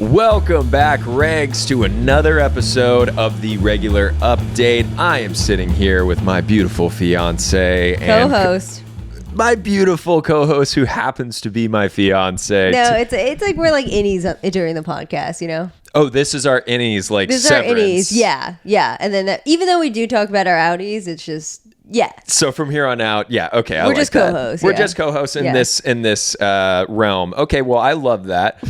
Welcome back, Regs, to another episode of the Regular Update. I am sitting here with my beautiful fiance and co-host. My beautiful co-host, who happens to be my fiance. No, it's like we're like innies during the podcast, you know. Oh, this is our innies, like this severance. Is our innies, yeah. And then even though we do talk about our outies, it's just So from here on out, okay, we're just co-hosts. We're just co-hosts in this realm. Okay, well, I love that.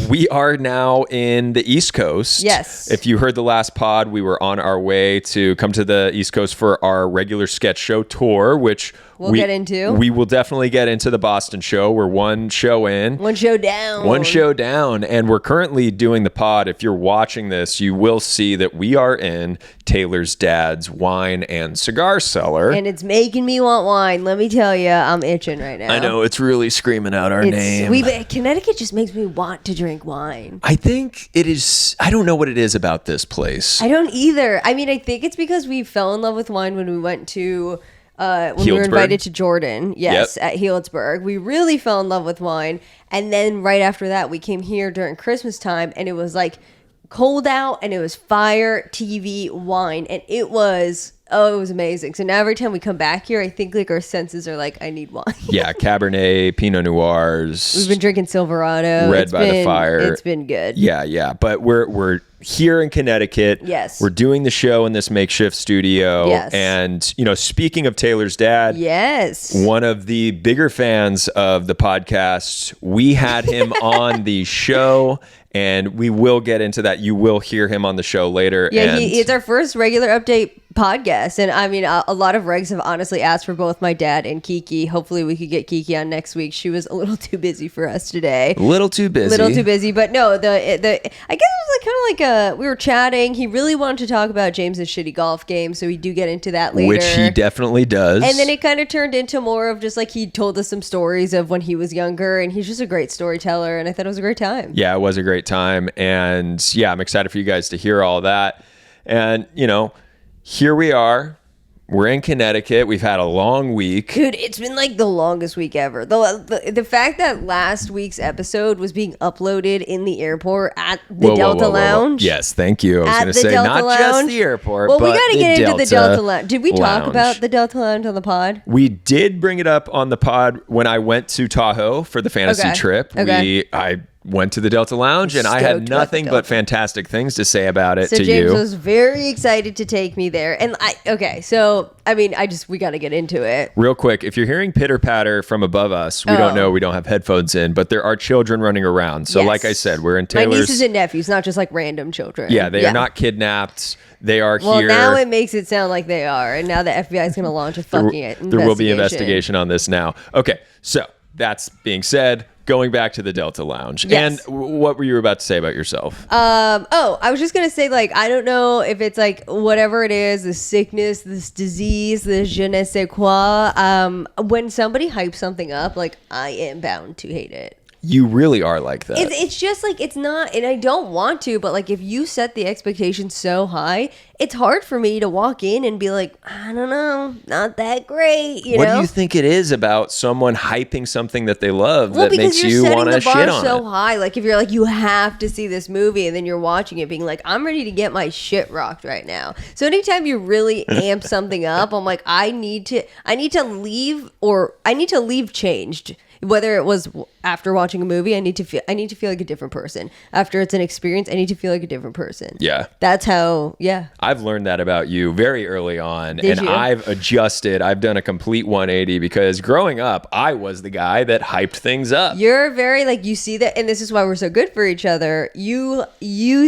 We are now in the East Coast. Yes. If you heard the last pod, we were on our way to come to the East Coast for our regular sketch show tour, which we'll get into. We will definitely get into the Boston show. We're one show in. One show down. One show down. And we're currently doing the pod. If you're watching this, you will see that we are in Taylor's dad's wine and cigar cellar. And it's making me want wine. Let me tell you, I'm itching right now. I know, it's really screaming out our name. Connecticut just makes me want to drink wine. I think it is. I don't know what it is about this place. I don't either. I mean, I think it's because we fell in love with wine when we went to... when we were invited to Jordan, at Healdsburg. We really fell in love with wine. And then right after that, we came here during Christmas time, and it was like cold out, and it was fire, TV, wine, and it was amazing. So now every time we come back here, I think like our senses are like, I need wine. Yeah, Cabernet, Pinot Noirs. We've been drinking Silverado. Red by the fire. It's been good. Yeah. But we're here in Connecticut. Yes. We're doing the show in this makeshift studio. Yes. And, speaking of Taylor's dad. Yes. One of the bigger fans of the podcast, we had him on the show. And we will get into that. You will hear him on the show later. Yeah, it's our first regular update podcast. And I mean, a lot of regs have honestly asked for both my dad and Kiki. Hopefully we could get Kiki on next week. She was a little too busy for us today. A little too busy. But no, I guess it was like kind of like we were chatting. He really wanted to talk about James's shitty golf game. So we do get into that later. Which he definitely does. And then it kind of turned into more of just like he told us some stories of when he was younger. And he's just a great storyteller. And I thought it was a great time. Yeah, it was a great time. And yeah, I'm excited for you guys to hear all that. And, here we are. We're in Connecticut. We've had a long week. Dude, it's been like the longest week ever. The fact that last week's episode was being uploaded in the airport at the Delta Lounge. Yes, thank you. I was going to say not just the airport, but we got to get into the Delta Lounge. Did we talk about the Delta Lounge on the pod? We did bring it up on the pod when I went to Tahoe for the fantasy trip. Okay. I went to the Delta Lounge and I had nothing but fantastic things to say about it to you. So James was very excited to take me there. And we got to get into it. Real quick, if you're hearing pitter patter from above us, we don't know, we don't have headphones in, but there are children running around. So like I said, we're in Taylor's. My nieces and nephews, not just like random children. Yeah, they are not kidnapped. They are here. Well, now it makes it sound like they are. And now the FBI is going to launch a fucking investigation. There will be investigation on this now. Okay, so that's being said, going back to the Delta Lounge. Yes. And what were you about to say about yourself? I was just going to say, like, I don't know if it's like whatever it is, this sickness, this disease, this je ne sais quoi. When somebody hypes something up, like, I am bound to hate it. You really are like that. It's just like, it's not, and I don't want to, but like if you set the expectation so high, it's hard for me to walk in and be like, I don't know, not that great, What do you think it is about someone hyping something that they love that makes you want to shit on it? Well, because you're setting the bar so high. Like if you're like, you have to see this movie, and then you're watching it being like, I'm ready to get my shit rocked right now. So anytime you really amp something up, I'm like, I need to leave changed. Whether it was after watching a movie, I need to feel like a different person. After it's an experience, I need to feel like a different person. Yeah. That's how, I've learned that about you very early on. I've adjusted. I've done a complete 180 because growing up, I was the guy that hyped things up. You're very like, you see that, and this is why we're so good for each other. You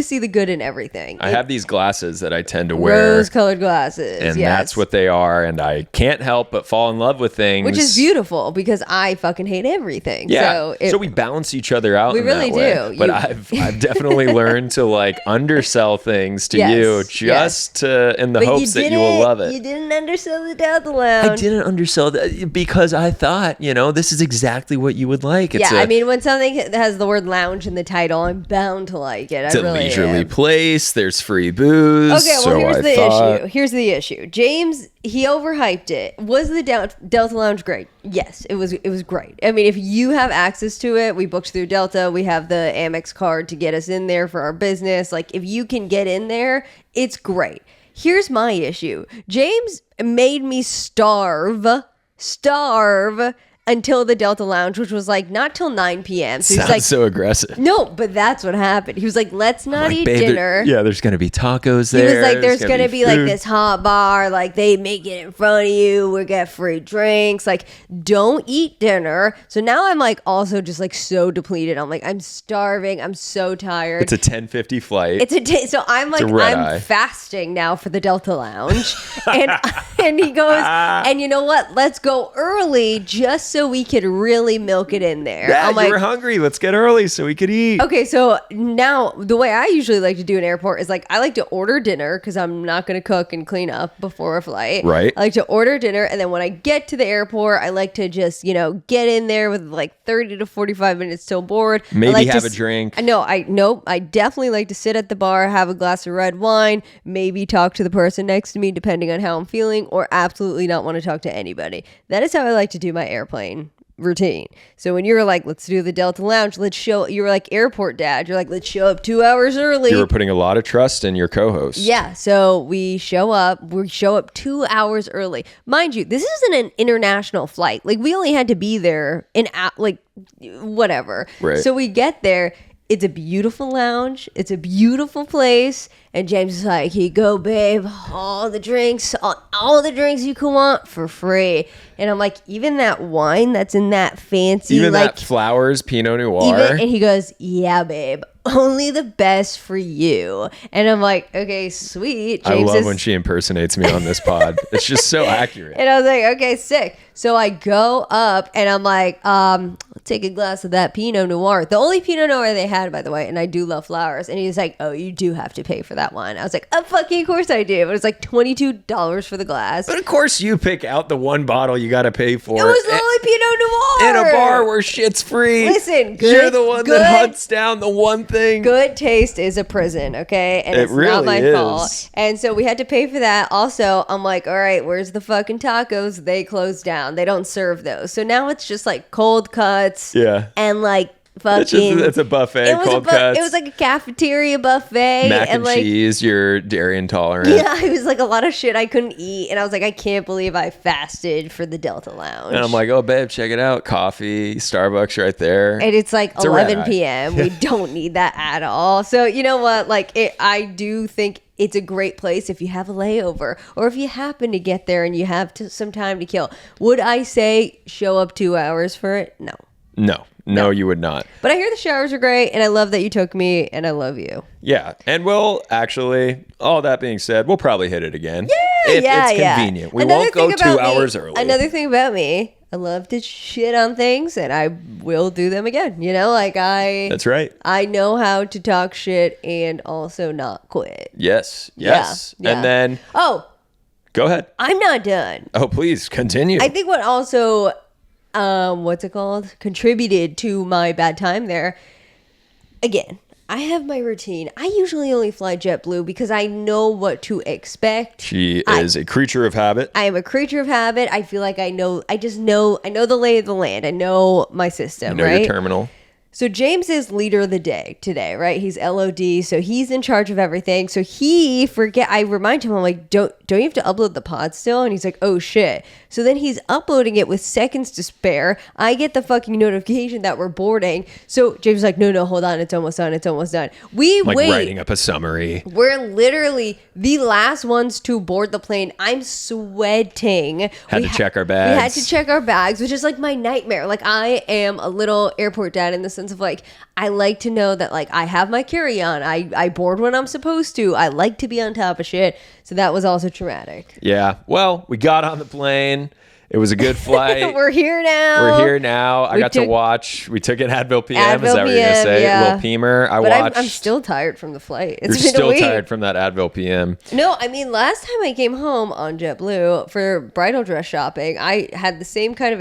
see the good in everything. I have these glasses that I tend to wear. Rose-colored glasses. And that's what they are. And I can't help but fall in love with things. Which is beautiful because I fucking hate everything. Yeah. So we balance each other out. We really do. But I've definitely learned to like undersell things to you in the hopes that you will love it. You didn't undersell the Delta Lounge. I didn't undersell that because I thought, this is exactly what you would like. I mean, when something has the word lounge in the title, I'm bound to like it. It's a leisurely place. There's free booze. Okay, well, here's the issue. James, he overhyped it. Was the Delta Lounge great? Yes, it was great. I mean, if you have access access to it. We booked through Delta. We have the Amex card to get us in there for our business. Like, if you can get in there, it's great. Here's my issue. James made me starve until the Delta Lounge, which was like not till 9 p.m. So Sounds he's like, so aggressive. No, but that's what happened. He was like, let's not eat dinner. There's going to be tacos there. He was like, there's going to be like this hot bar. Like, they make it in front of you. We get free drinks. Like, don't eat dinner. So now I'm like also just like so depleted. I'm like, I'm starving. I'm so tired. It's a 10:50 flight. So I'm like, I'm fasting now for the Delta Lounge. and he goes, and you know what? Let's go early just so we could really milk it in there. Yeah, I'm like, you were hungry. Let's get early so we could eat. Okay, so now the way I usually like to do an airport is like I like to order dinner because I'm not going to cook and clean up before a flight. Right. I like to order dinner, and then when I get to the airport, I like to just, get in there with like 30 to 45 minutes till board. Maybe have a drink. I definitely like to sit at the bar, have a glass of red wine, maybe talk to the person next to me depending on how I'm feeling, or absolutely not want to talk to anybody. That is how I like to do my airplane routine. So when you were like, let's do the Delta Lounge, you were like airport dad. You're like, let's show up 2 hours early. You were putting a lot of trust in your co-host. Yeah. So we show up 2 hours early. Mind you, this isn't an international flight. Like, we only had to be there whatever. Right. So we get there. It's a beautiful lounge. It's a beautiful place. And James is like, here you go, babe. All the drinks you can want for free. And I'm like, even that wine that's in that fancy, even that flowers Pinot Noir. And he goes, yeah, babe. Only the best for you. And I'm like, okay, sweet. James I love when she impersonates me on this pod. It's just so accurate. And I was like, okay, sick. So I go up and I'm like, take a glass of that Pinot Noir. The only Pinot Noir they had, by the way, and I do love flowers. And he's like, oh, you do have to pay for that wine. I was like, oh, fucking of course I do. But it was like $22 for the glass. But of course you pick out the one bottle you got to pay for. It was the only Pinot Noir. In a bar where shit's free. Listen, you're the one that hunts down the one thing. Good taste is a prison, okay? And it's really not my fault. And so we had to pay for that. Also, I'm like, all right, where's the fucking tacos? They closed down. They don't serve those. So now it's just like cold cuts. Yeah. And like fucking. It's a buffet, cold cuts. It was like a cafeteria buffet. Mac and like, cheese, you're dairy intolerant. Yeah, it was like a lot of shit I couldn't eat. And I was like, I can't believe I fasted for the Delta Lounge. And I'm like, oh, babe, check it out. Coffee, Starbucks right there. And it's like 11 p.m. We don't need that at all. So you know what? Like, I do think it's a great place if you have a layover or if you happen to get there and you have some time to kill. Would I say show up 2 hours for it? No, you would not. But I hear the showers are great, and I love that you took me, and I love you. Yeah, and we'll actually, all that being said, we'll probably hit it again. Yeah, if it's convenient. We won't go 2 hours early. Another thing about me, I love to shit on things, and I will do them again. That's right. I know how to talk shit and also not quit. Yes. Yeah. And then... Oh. Go ahead. I'm not done. Oh, please, continue. I think what also... contributed to my bad time there. Again, I have my routine. I usually only fly JetBlue because I know what to expect. She is a creature of habit. I am a creature of habit. I feel like I know the lay of the land. I know my system, right? Your terminal. So James is leader of the day today, right? He's LOD, so he's in charge of everything. So I remind him, I'm like, don't you have to upload the pod still? And he's like, oh shit. So then he's uploading it with seconds to spare. I get the fucking notification that we're boarding. So James is like, no, hold on, it's almost done. We wait. Writing up a summary. We're literally the last ones to board the plane. I'm sweating. Had to check our bags. We had to check our bags, which is like my nightmare. Like, I am a little airport dad in the sense of like, I like to know that like I have my carry-on. I board when I'm supposed to. I like to be on top of shit. So that was also traumatic. Yeah. Well, we got on the plane. It was a good flight. We're here now. I got to watch. We took an Advil PM. Is that what you're going to say? Yeah. A little Peamer. I'm still tired from the flight. You're still tired from that Advil PM. No, I mean, last time I came home on JetBlue for bridal dress shopping, I had the same kind of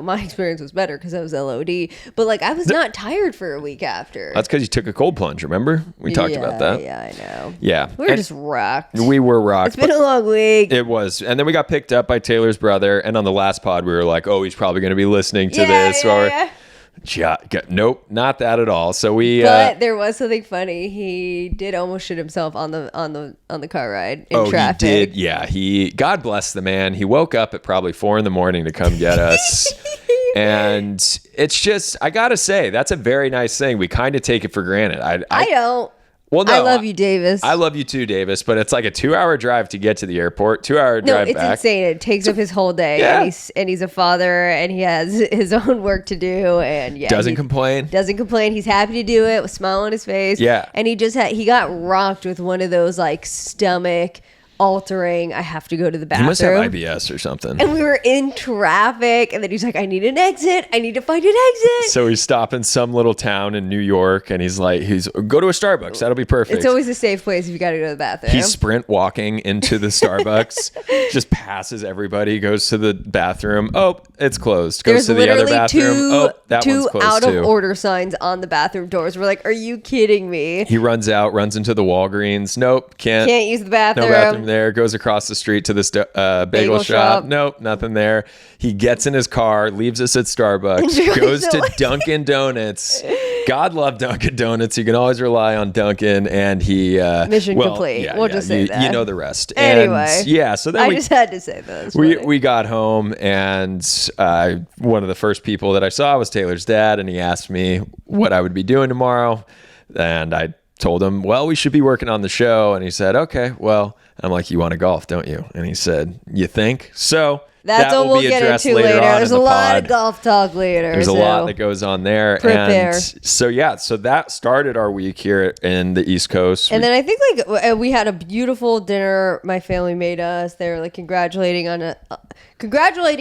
my experience was better because I was LOD. But like, I was not tired for a week after. That's because you took a cold plunge. Remember? We talked about that. Yeah, I know. Yeah. We were just rocked. We were rocked. It's been a long week. It was. And then we got picked up by Taylor's brother. And on the last pod, we were like, oh, he's probably going to be listening to this. Nope, not that at all. So but there was something funny. He did almost shit himself on the car ride in traffic. He did. Yeah, God bless the man. He woke up at probably 4 a.m. to come get us. And it's just, I gotta say, that's a very nice thing. We kind of take it for granted. I don't. Well, no, I love you, Davis. I love you too, Davis. But it's like a 2-hour drive to get to the airport, 2-hour drive back. No, it's insane. It takes up his whole day. Yeah. And he's a father, and he has his own work to do. And doesn't complain. Doesn't complain. He's happy to do it with a smile on his face. Yeah. And he got rocked with one of those like stomach altering, I have to go to the bathroom. He must have IBS or something. And we were in traffic, and then he's like, I need an exit. I need to find an exit. So he's stopping some little town in New York, and he's go to a Starbucks. That'll be perfect. It's always a safe place if you got to go to the bathroom. He's sprint walking into the Starbucks, just passes everybody, goes to the bathroom. Oh, it's closed. Goes to the other bathroom. That one's closed out too. of order signs on the bathroom doors. We're like, are you kidding me? He runs into the Walgreens. Nope, can't use the bathroom. No bathroom there. Goes across the street to this bagel shop. Nope, nothing there. He gets in his car, leaves us at Starbucks, goes to Dunkin' Donuts. God love Dunkin' Donuts. You can always rely on Dunkin', and he mission complete. We'll just say that. You know the rest. Anyway, and, so then I just had to say this. We got home, and one of the first people that I saw was Taylor's dad, and he asked me what I would be doing tomorrow, and I told him, well, we should be working on the show. And he said, okay, well, I'm like, you want to golf, don't you? And he said, you think? So that's what we'll get into later. There's a lot of golf talk later. There's a lot that goes on there. Prepare. And so that started our week here in the East Coast. And then I think we had a beautiful dinner my family made us. They were like congratulating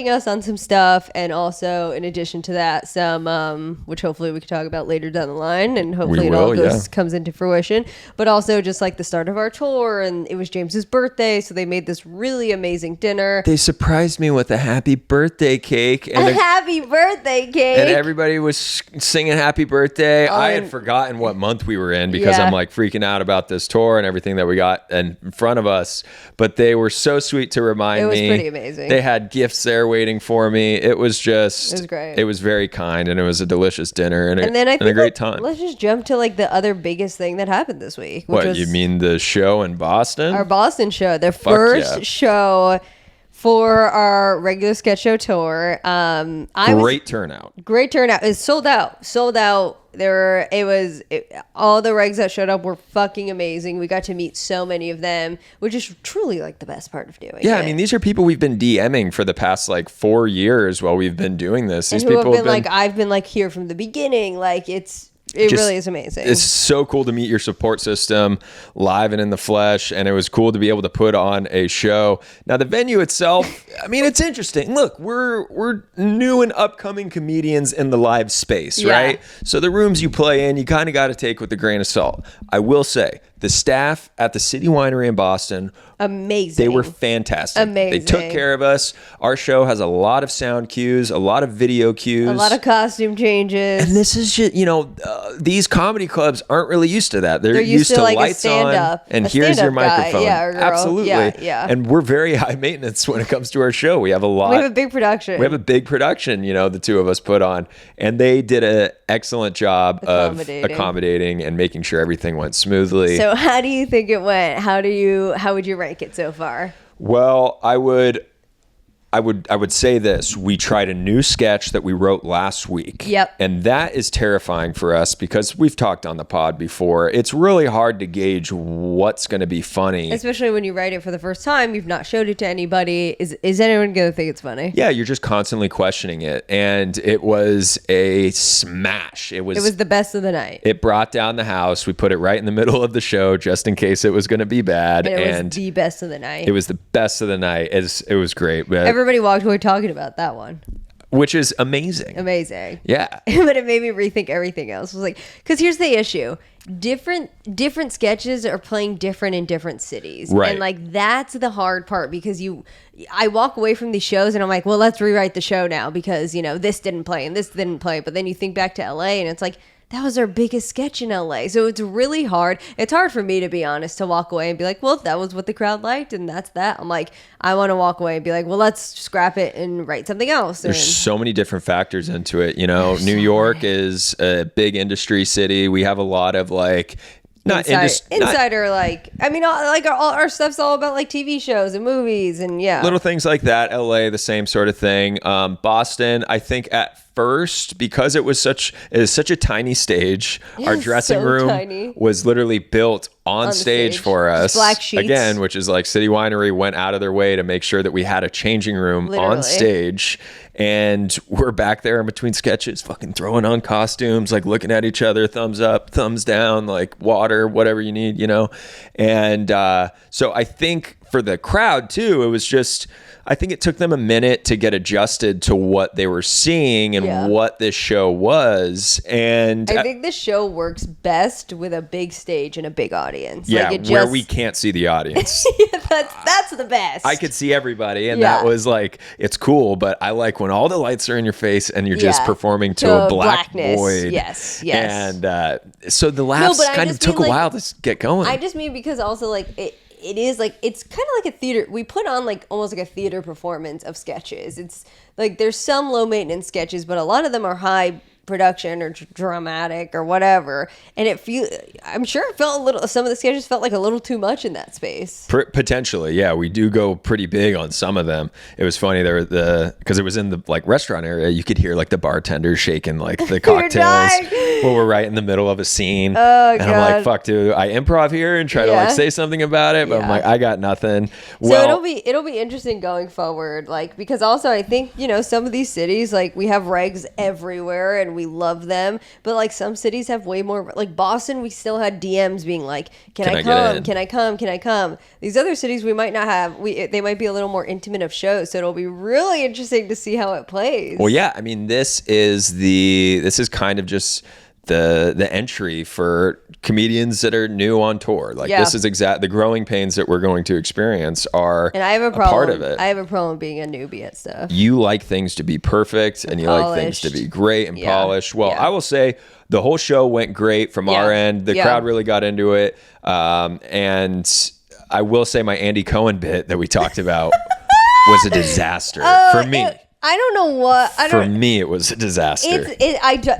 us on some stuff, and also in addition to that, some which hopefully we can talk about later down the line, and hopefully it all comes into fruition. But also just like the start of our tour, and it was James's birthday, so they made this really amazing dinner. They surprised me with a happy birthday cake. And a happy birthday cake. And everybody was singing happy birthday. I had forgotten what month we were in because I'm like freaking out about this tour and everything that we got in front of us. But they were so sweet to remind me. It was pretty amazing. They had gifts there waiting for me. It was great. It was very kind, and it was a delicious dinner and a great time. Let's just jump to like the other biggest thing that happened this week. What, you mean the show in Boston? Our Boston show. The first show for our regular sketch show tour. Great turnout. It's sold out. All the regs that showed up were fucking amazing. We got to meet so many of them, which is truly like the best part of doing it. I mean, these are people we've been DMing for the past like 4 years while we've been doing this. These and people have been like, I've been like here from the beginning. Like it really is amazing. It's so cool to meet your support system live and in the flesh, and it was cool to be able to put on a show. Now, the venue itself, I mean, it's interesting. Look, we're new and upcoming comedians in the live space, right? So the rooms you play in, you kind of got to take with a grain of salt. I will say, the staff at the City Winery in Boston, amazing. They were fantastic. Amazing. They took care of us. Our show has a lot of sound cues, a lot of video cues, a lot of costume changes. And this is just, these comedy clubs aren't really used to that. They're used to like lights on, and here's your microphone. Absolutely. Yeah. And we're very high maintenance when it comes to our show. We have a big production. The two of us put on, and they did an excellent job of accommodating and making sure everything went smoothly. So how do you think it went? How would you rank it so far? Well, I would say this. We tried a new sketch that we wrote last week. Yep. And that is terrifying for us because we've talked on the pod before. It's really hard to gauge what's going to be funny. Especially when you write it for the first time. You've not showed it to anybody. Is anyone going to think it's funny? Yeah, you're just constantly questioning it. And it was a smash. It was the best of the night. It brought down the house. We put it right in the middle of the show just in case it was going to be bad. And it was the best of the night. It was the best of the night. It was great. Everybody walked away talking about that one, which is amazing. Yeah. But it made me rethink everything else. It was like, because here's the issue: different sketches are playing different in different cities, right? And like that's the hard part because I walk away from these shows and I'm like, well, let's rewrite the show now because this didn't play and this didn't play. But then you think back to LA and it's like, that was our biggest sketch in LA. So it's really hard. It's hard for me, to be honest, to walk away and be like, well, if that was what the crowd liked and that's that. I'm like, I want to walk away and be like, well, let's scrap it and write something else. There's so many different factors into it. You know, New York is a big industry city. We have a lot of like, insider, like, I mean, like all our stuff's all about like TV shows and movies and little things like that. LA, the same sort of thing. Boston, I think at first, because it was such a tiny stage, our dressing room was literally built on stage for us. Black sheets. Again, which is like City Winery went out of their way to make sure that we had a changing room on stage. And we're back there in between sketches, fucking throwing on costumes, like looking at each other, thumbs up, thumbs down, like water, whatever you need, you know? And so I think for the crowd too, it was just, I think it took them a minute to get adjusted to what they were seeing and what this show was. And I think the show works best with a big stage and a big audience. Yeah, like where we can't see the audience. That's the best. I could see everybody, and that was like, it's cool, but I like when all the lights are in your face and you're just performing to a black void. Yes. And so the laughs kind of took a while to get going. I just mean because also like it is like, it's kind of like a theater. We put on like almost like a theater performance of sketches. It's like there's some low maintenance sketches, but a lot of them are high production or dramatic or whatever. And I'm sure it felt a little, some of the sketches felt like a little too much in that space. Potentially, yeah. We do go pretty big on some of them. It was funny because it was in the like restaurant area. You could hear like the bartenders shaking like the cocktails while we're right in the middle of a scene. Oh, and God. I'm like, fuck, dude, I improv here and try to like say something about it, but I'm like, I got nothing. Well, so it'll be interesting going forward, like, because also I think, you know, some of these cities, like we have regs everywhere and we love them, but like some cities have way more. Like Boston, we still had DMs being like, can I come? Can I come? Can I come? These other cities we might not have. They might be a little more intimate of shows, so it'll be really interesting to see how it plays. Well, yeah, I mean, this is kind of just the entry for comedians that are new on tour. Like this is the growing pains that we're going to experience are and I have a problem. Part of it. I have a problem being a newbie at stuff. You like things to be perfect and you like things to be great and polished. Well, I will say the whole show went great from our end. The crowd really got into it. And I will say my Andy Cohen bit that we talked about was a disaster for me. I don't know what. For me, it was a disaster.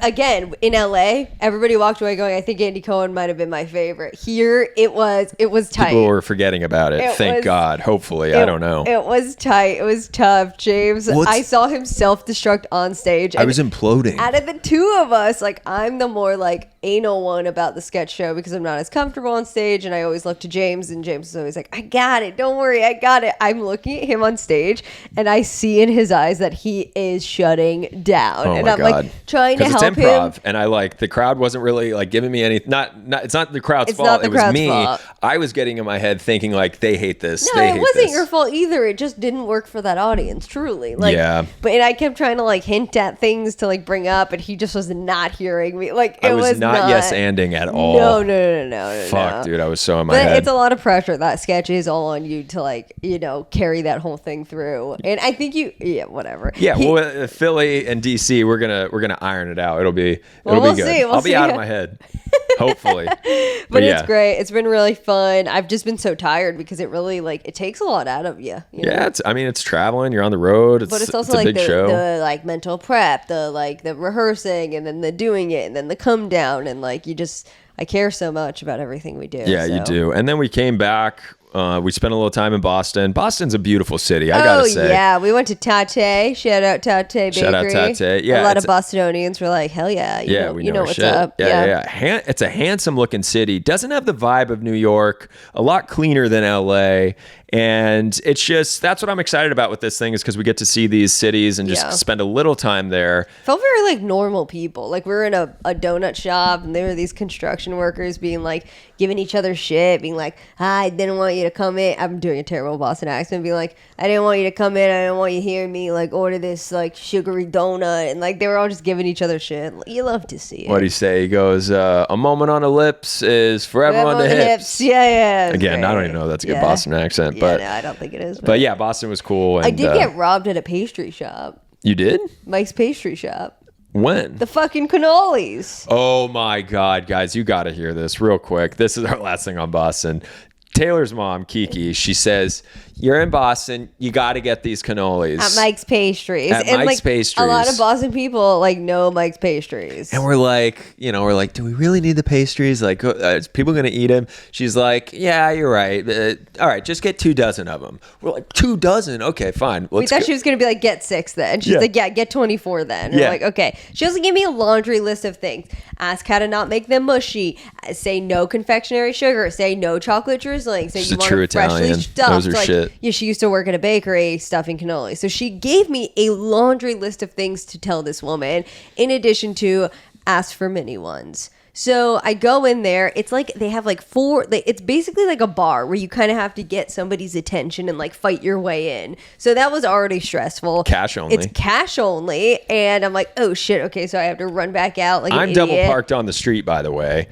Again, in LA, everybody walked away going, I think Andy Cohen might have been my favorite. Here, it was tight. People were forgetting about it. Thank God. Hopefully. I don't know. It was tight. It was tough, James. I saw him self-destruct on stage. I was imploding. Out of the two of us, like, I'm the more, like, anal one about the sketch show because I'm not as comfortable on stage, and I always look to James, and James is always like, I got it. Don't worry. I got it. I'm looking at him on stage, and I see in his eyes that he is shutting down. Oh, and my I'm God. like trying to help it's improv, him. And I like the crowd wasn't really like giving me any it's not the crowd's fault. It was me. Fault. I was getting in my head thinking like they hate this. No, it wasn't your fault either. It just didn't work for that audience, truly. Like, but and I kept trying to like hint at things to like bring up, and he just was not hearing me. Like I was not yes-anding at all. No. Fuck, dude, I was so in my head. It's a lot of pressure. That sketch is all on you to like, you know, carry that whole thing through. And I think whatever. Yeah, well, Philly and DC, we're gonna iron it out. It'll be good. See. I'll be out of my head, hopefully. But it's great. It's been really fun. I've just been so tired because it really like it takes a lot out of you. Yeah, it's traveling. You're on the road. But it's also a like big show. The like mental prep, the rehearsing, and then the doing it, and then the come down, and like I care so much about everything we do. Yeah, you do. And then we came back. We spent a little time in Boston. Boston's a beautiful city, I gotta say. Yeah, we went to Tate. Shout out Tate Bakery. Shout out Tate. Yeah, a lot of Bostonians were like, hell yeah. You know what's up. Yeah. It's a handsome looking city. Doesn't have the vibe of New York. A lot cleaner than LA. And it's just, that's what I'm excited about with this thing is because we get to see these cities and just spend a little time there. Felt very like normal people. Like we were in a donut shop and there were these construction workers being like, giving each other shit, being like, I didn't want you to come in. I'm doing a terrible Boston accent, being like, I didn't want you to come in. I didn't want you to hear me like order this like sugary donut. And like they were all just giving each other shit. You love to see it. What do you say? He goes, a moment on the lips is forever on the hips. Yeah. Again, I don't even know if that's a good Boston accent. No, I don't think it is. But yeah, Boston was cool. And, I did get robbed at a pastry shop. You did? Mike's Pastry Shop. When? The fucking cannolis. Oh my God, guys, you got to hear this real quick. This is our last thing on Boston. Taylor's mom, Kiki, she says, you're in Boston, you got to get these cannolis. At Mike's Pastries. At Mike's Pastries. A lot of Boston people know Mike's Pastries. And we're like, do we really need the pastries? Like, is people going to eat them? She's like, yeah, you're right. All right, just get 24 of them. We're like, 24? Okay, fine. We thought she was going to be like, get 6 then. She's like, yeah, get 24 then. And we're like, okay. She also gave me a laundry list of things. Ask how to not make them mushy. Say no confectionery sugar. Say no chocolate drizzling. Say She's you a want true it freshly Italian. stuffed. Those are shit. Yeah, she used to work at a bakery stuffing cannoli. So she gave me a laundry list of things to tell this woman, in addition to ask for mini ones. So I go in there. It's like they have like 4. It's basically like a bar where you kind of have to get somebody's attention and like fight your way in. So that was already stressful. Cash only. It's cash only, and I'm like, oh shit. Okay, so I have to run back out like I'm double parked on the street, by the way.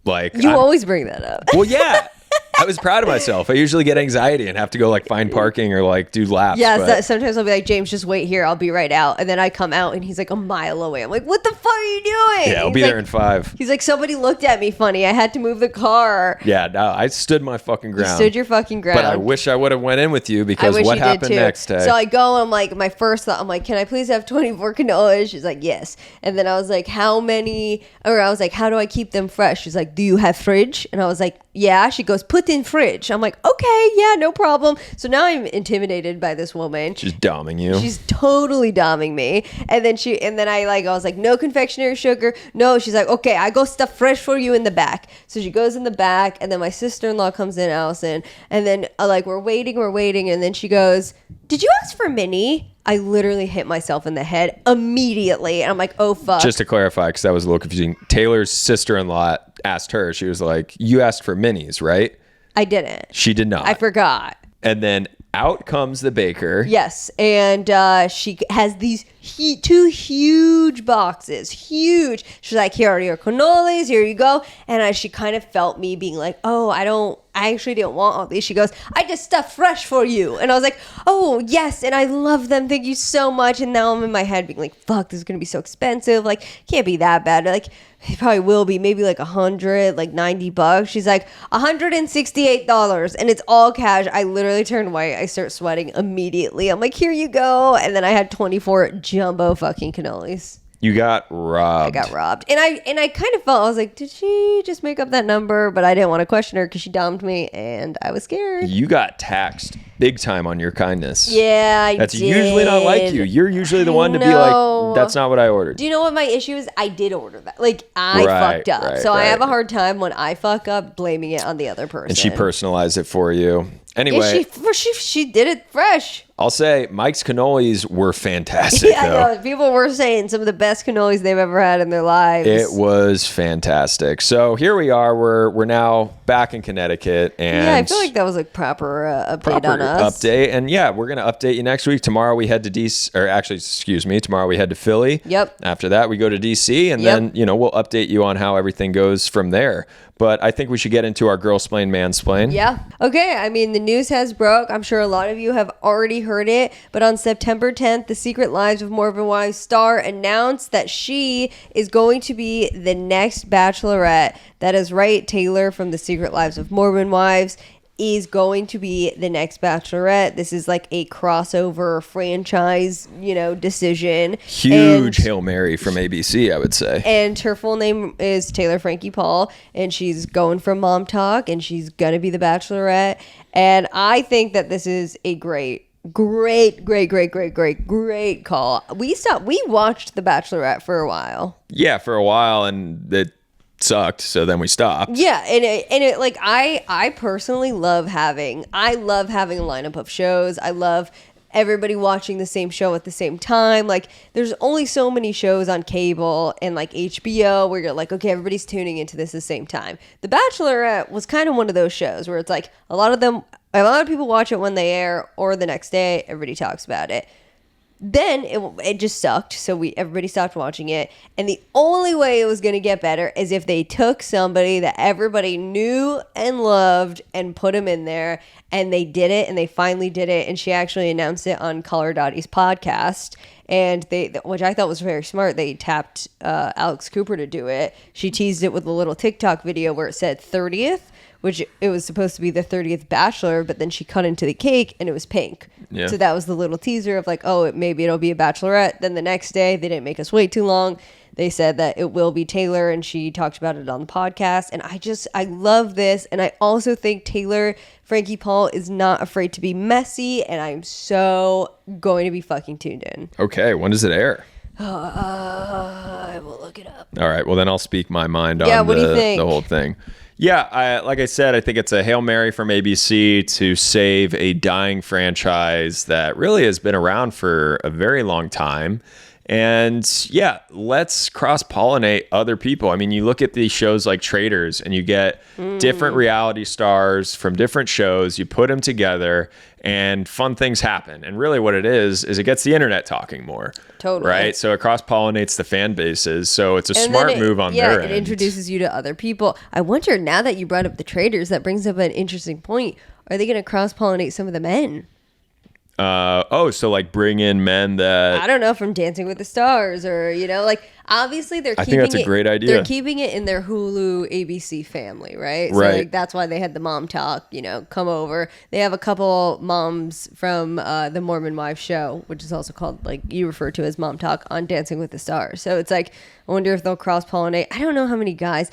Like you always bring that up. Well, yeah. I was proud of myself. I usually get anxiety and have to go like find parking or like do laps. Yeah, sometimes I'll be like, James, just wait here. I'll be right out. And then I come out and he's like a mile away. I'm like, what the fuck are you doing? Yeah, I'll be there in 5. He's like, somebody looked at me funny. I had to move the car. Yeah, no, I stood my fucking ground. You stood your fucking ground. But I wish I would have went in with you because what happened next day? So I go, I'm like, my first thought, I'm like, can I please have 24 cannolis? She's like, yes. And then I was like, how many? Or I was like, how do I keep them fresh? She's like, do you have fridge? And I was like, yeah. She goes, put in fridge. I'm like, okay, yeah, no problem. So now I'm intimidated by this woman. She's doming you. She's totally doming me. And then I was like, no confectionery sugar. No. She's like, okay, I go stuff fresh for you in the back. So she goes in the back, and then my sister-in-law comes in, Allison, and then we're waiting, and then she goes, did you ask for mini? I literally hit myself in the head immediately. And I'm like, oh, fuck. Just to clarify, because that was a little confusing. Taylor's sister-in-law asked her, she was like, you asked for minis, right? I didn't. She did not. I forgot. And then out comes the baker. Yes. And she has these 2 huge boxes. Huge. She's like, here are your cannolis. Here you go. And she kind of felt me being like, oh, I actually didn't want all these. She goes, I just stuffed fresh for you. And I was like, oh, yes. And I love them. Thank you so much. And now I'm in my head being like, fuck, this is going to be so expensive. Like, can't be that bad. Like, it probably will be maybe like $100, like $90. She's like, $168. And it's all cash. I literally turned white. I start sweating immediately. I'm like, here you go. And then I had 24 jumbo fucking cannolis. You got robbed. I got robbed. And I kind of felt, I was like, did she just make up that number? But I didn't want to question her because she domed me and I was scared. You got taxed big time on your kindness. Yeah, I That's did. usually not like you. You're usually the one to be like, that's not what I ordered. Do you know what my issue is? I did order that. Like, I fucked up. I have a hard time when I fuck up blaming it on the other person. And she personalized it for you. Anyway. Yeah, she did it fresh. I'll say Mike's cannolis were fantastic. Yeah, I know. People were saying some of the best cannolis they've ever had in their lives. It was fantastic. So here we are. We're now back in Connecticut, and yeah, I feel like that was a proper update on us. And yeah, we're gonna update you next week. Tomorrow we head to DC, or actually, excuse me. Tomorrow we head to Philly. Yep. After that, we go to DC, and then we'll update you on how everything goes from there. But I think we should get into our girl-splain, mansplain. Yeah. Okay. I mean, the news has broke. I'm sure a lot of you have already heard it. But on September 10th, The Secret Lives of Morbid Wives star announced that she is going to be the next Bachelorette. That is right. Taylor from The Secret Lives of Morbid Wives is going to be the next Bachelorette. This is like a crossover franchise, decision. Huge Hail Mary from ABC, I would say. And her full name is Taylor Frankie Paul, and she's going from Mom Talk, and she's going to be the Bachelorette. And I think that this is a great call. We watched The Bachelorette for a while. Yeah, for a while, and it sucked, so then we stopped. Yeah, and it like I personally love having a lineup of shows. I love everybody watching the same show at the same time. Like, there's only so many shows on cable and like HBO where you're like, okay, everybody's tuning into this at the same time. The Bachelorette was kind of one of those shows where it's like a lot of people watch it when they air or the next day. Everybody talks about it. Then it just sucked, so everybody stopped watching it. And the only way it was going to get better is if they took somebody that everybody knew and loved and put him in there. And they did it, and they finally did it. And she actually announced it on Caller Dottie's podcast. And which I thought was very smart, they tapped Alex Cooper to do it. She teased it with a little TikTok video where it said 30th, which it was supposed to be the 30th Bachelor, but then she cut into the cake and it was pink. Yeah. So that was the little teaser of like, oh, maybe it'll be a Bachelorette. Then the next day, they didn't make us wait too long. They said that it will be Taylor, and she talked about it on the podcast. And I love this. And I also think Taylor, Frankie Paul, is not afraid to be messy. And I'm so going to be fucking tuned in. Okay. When does it air? I will look it up. All right. Well, then I'll speak my mind on what do you think? The whole thing. Yeah, like I said, I think it's a Hail Mary from ABC to save a dying franchise that really has been around for a very long time. And yeah, let's cross-pollinate other people. I mean, you look at these shows like Traitors and you get different reality stars from different shows. You put them together and fun things happen. And really what it is it gets the internet talking more. Totally. Right? So it cross-pollinates the fan bases. So it's a smart move on their end. Yeah, it introduces you to other people. I wonder, now that you brought up the Traitors, that brings up an interesting point. Are they going to cross-pollinate some of the men? So like bring in men that I don't know, from Dancing with the Stars, or like obviously I think that's a great idea. They're keeping it in their Hulu ABC family, right? So like that's why they had the mom talk, come over. They have a couple moms from the Mormon Wives show, which is also called, like you refer to as Mom Talk, on Dancing with the Stars. So it's like, I wonder if they'll cross pollinate. I don't know how many guys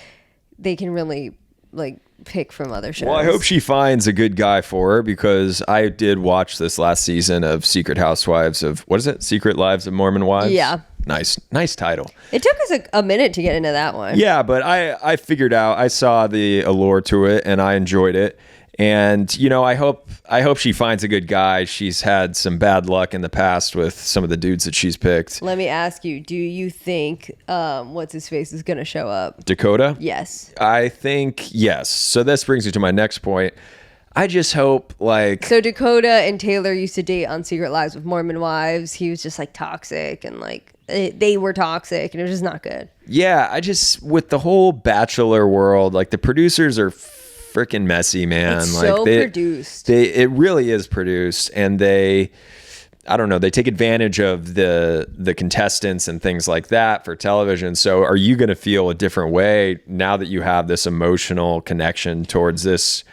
they can really like pick from other shows. Well, I hope she finds a good guy for her, because I did watch this last season of Secret Housewives of, what is it? Secret Lives of Mormon Wives? Yeah. Nice title. It took us a minute to get into that one. Yeah, but I figured out, I saw the allure to it and I enjoyed it. And, I hope she finds a good guy. She's had some bad luck in the past with some of the dudes that she's picked. Let me ask you, do you think what's his face is going to show up? Dakota? Yes. I think yes. So this brings me to my next point. I just hope So Dakota and Taylor used to date on Secret Lives with Mormon Wives. He was just like toxic, and like they were toxic, and it was just not good. Yeah, with the whole Bachelor world, like the producers are freaking messy, man. It's like so produced. It really is produced, and I don't know, they take advantage of the contestants and things like that for television. So are you going to feel a different way now that you have this emotional connection towards this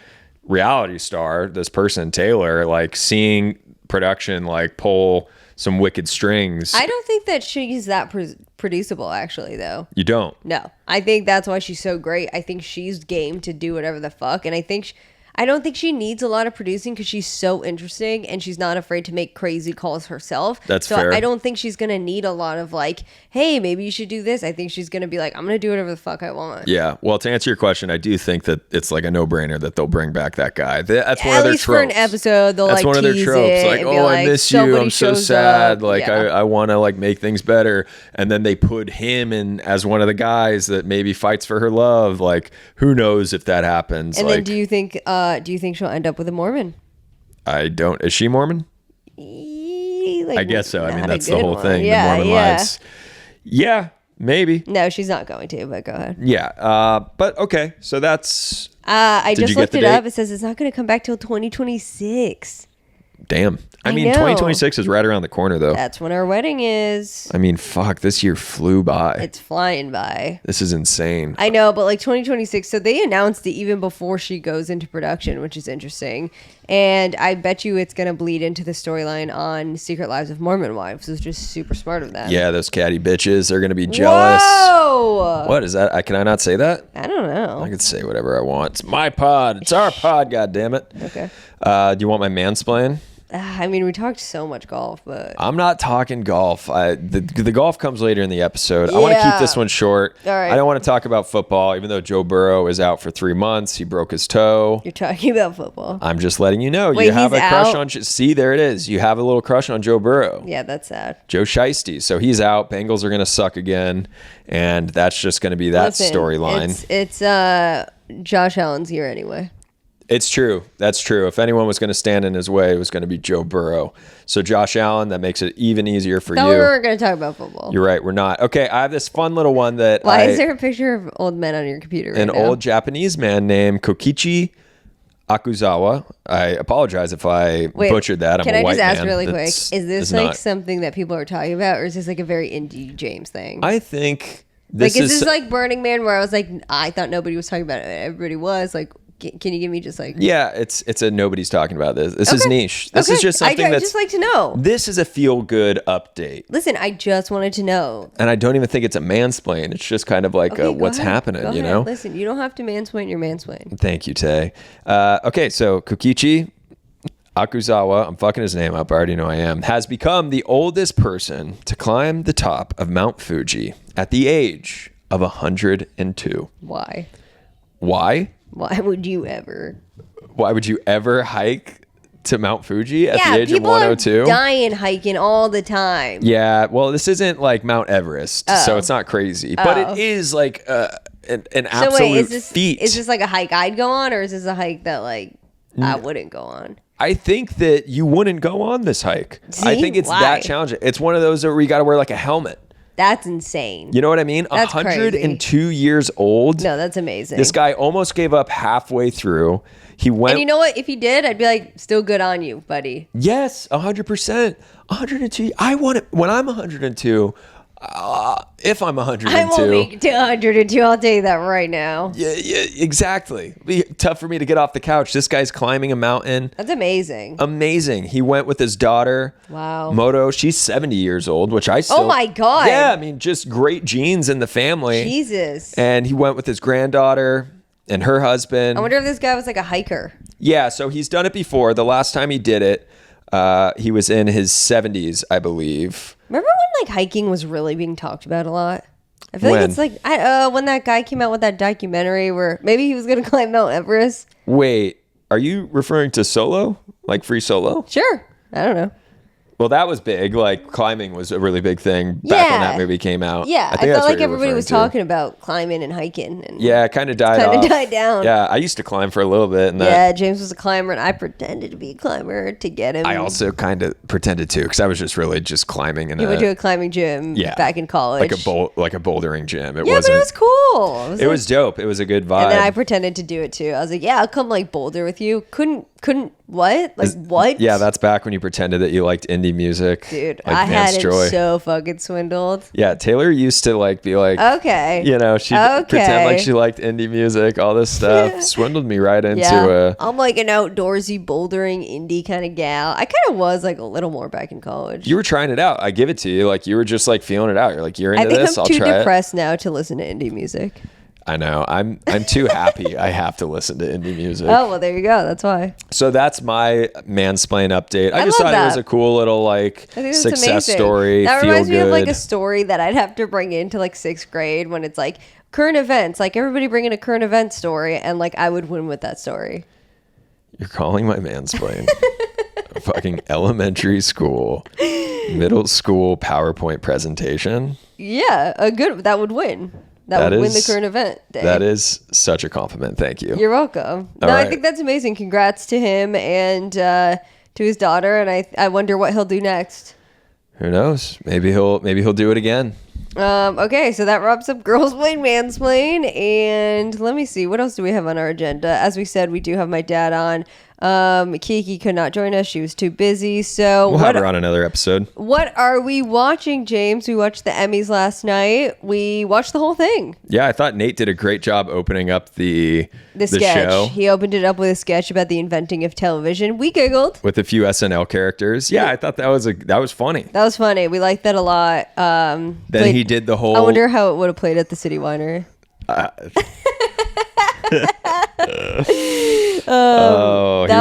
reality star, this person, Taylor, like seeing production like pull some wicked strings? I don't think that she's that producible, actually, though. You don't? No. I think that's why she's so great. I think she's game to do whatever the fuck. And I don't think she needs a lot of producing, because she's so interesting and she's not afraid to make crazy calls herself. That's fair. I don't think she's going to need a lot of like, hey, maybe you should do this. I think she's going to be like, I'm going to do whatever the fuck I want. Yeah. Well, to answer your question, I do think that it's like a no-brainer that they'll bring back that guy. That's one of their tropes. At least for an episode, they'll That's like one of their tease tropes. it Like, oh, I miss you. I'm so sad. Like, I want to like make things better. And then they put him in as one of the guys that maybe fights for her love. Like, who knows if that happens? And then do you think she'll end up with a Mormon? I don't. Is she Mormon? Like, I guess so. I mean, that's the whole one. thing. Yeah, the Mormon wives. Yeah, maybe. No, she's not going to, but go ahead. Yeah. But okay. So that's. I just looked it up. It says it's not going to come back till 2026. Damn. I mean, 2026 is right around the corner, though. That's when our wedding is. I mean, fuck, this year flew by. It's flying by. This is insane. I know, but like 2026, so they announced it even before she goes into production, which is interesting. And I bet you it's going to bleed into the storyline on Secret Lives of Mormon Wives. It's just super smart of them. Yeah, those catty bitches, they're going to be jealous. Whoa! What is that? Can I not say that? I don't know. I can say whatever I want. It's my pod. It's our pod, goddammit. Okay. Do you want my mansplain? I mean, we talked so much golf, but I'm not talking golf. The golf comes later in the episode. I want to keep this one short. All right. I don't want to talk about football, even though Joe Burrow is out for 3 months. He broke his toe. You're talking about football. I'm just letting you know. Wait, you have he's a crush out? on. See, there it is. You have a little crush on Joe Burrow. Yeah, that's sad. Joe Shiesty. So he's out. Bengals are going to suck again, and that's just going to be that storyline. It's Josh Allen's year anyway. It's true. That's true. If anyone was going to stand in his way, it was going to be Joe Burrow. So Josh Allen, that makes it even easier for you. We weren't going to talk about football. You're right. We're not. Okay, I have this fun little one that Why is there a picture of old men on your computer right now? An old Japanese man named Kokichi Akuzawa. I apologize if I butchered that. Can I just ask really quick? Is this like something that people are talking about, or is this like a very indie James thing? I think is this like Burning Man, where I was like, I thought nobody was talking about it, everybody was like. Can you give me just like... Yeah, it's a nobody's talking about this. This is niche. This is just something I'd just like to know. This is a feel-good update. Listen, I just wanted to know. And I don't even think it's a mansplain. It's just kind of like what's happening, you know? Listen, you don't have to mansplain your mansplain. Thank you, Tay. Okay, so Kokichi Akuzawa, I'm fucking his name up, I already know I am, has become the oldest person to climb the top of Mount Fuji at the age of 102. Why? Why? Why would you ever? Why would you ever hike to Mount Fuji at the age of 102? People are dying hiking all the time. Yeah, well, this isn't like Mount Everest, so it's not crazy. But it is like an absolute feat. Is this like a hike I'd go on, or is this a hike that like I wouldn't go on? I think that you wouldn't go on this hike. See? I think it's that challenging. It's one of those where you got to wear like a helmet. That's insane. You know what I mean? That's 102 crazy. years old. No, that's amazing. This guy almost gave up halfway through. He went. And you know what? If he did, I'd be like, still good on you, buddy. Yes, 100%. 102. I want it when I'm 102. If I'm 102, I won't make it to 102. I'll tell you that right now. Yeah, exactly. It'd be tough for me to get off the couch. This guy's climbing a mountain. That's amazing. Amazing. He went with his daughter. Wow. Moto. She's 70 years old, which I still. Oh my God. Yeah, I mean, just great genes in the family. Jesus. And he went with his granddaughter and her husband. I wonder if this guy was like a hiker. Yeah, so he's done it before. The last time he did it, he was in his 70s, I believe. Remember when like hiking was really being talked about a lot? I feel like it's like when that guy came out with that documentary where maybe he was going to climb Mount Everest. Wait, are you referring to Solo? Like Free Solo? Sure. I don't know. Well, that was big. Like climbing was a really big thing back when that movie came out. Yeah, I felt like everybody was talking about climbing and hiking. And yeah, it kind of died off. Kind of died down. Yeah, I used to climb for a little bit. And James was a climber, and I pretended to be a climber to get him. I also kind of pretended to, because I was just really just climbing. You went to a climbing gym back in college. Like a bouldering gym. But it was cool. It was dope. It was a good vibe. And then I pretended to do it too. I was like, yeah, I'll come like boulder with you. Couldn't what? Like what? Yeah, that's back when you pretended that you liked indie music. Dude, like I had it so fucking swindled. Yeah, Taylor used to like be like, okay, you know, she pretend like she liked indie music, all this stuff. Swindled me right into I'm like an outdoorsy bouldering indie kind of gal. I kind of was like a little more back in college. You were trying it out. I give it to you. Like you were just like feeling it out. You're like, you're into this. I'm too depressed now to listen to indie music. I know. I'm too happy. I have to listen to indie music. Oh, well, there you go. That's why. So that's my mansplain update. I just thought it was a cool little like success story. That reminds me of like a story that I'd have to bring into like 6th grade when it's like current events. Like everybody bring in a current event story, and like I would win with that story. You're calling my mansplain a fucking elementary school, middle school PowerPoint presentation? Yeah, that would win. That would win the current event day. That is such a compliment. Thank you. You're welcome. I think that's amazing. Congrats to him and to his daughter. And I wonder what he'll do next. Who knows? Maybe he'll do it again. Okay, so that wraps up Girls Plain Mansplain. And let me see. What else do we have on our agenda? As we said, we do have my dad on. Kiki could not join us. She was too busy. So we'll have her on another episode. What are we watching, James? We watched the Emmys last night. We watched the whole thing. Yeah, I thought Nate did a great job opening up the sketch. Show. He opened it up with a sketch about the inventing of television. We giggled with a few SNL characters. Yeah, I thought that was funny. That was funny. We liked that a lot. Then he did the whole. I wonder how it would have played at the City Winery. He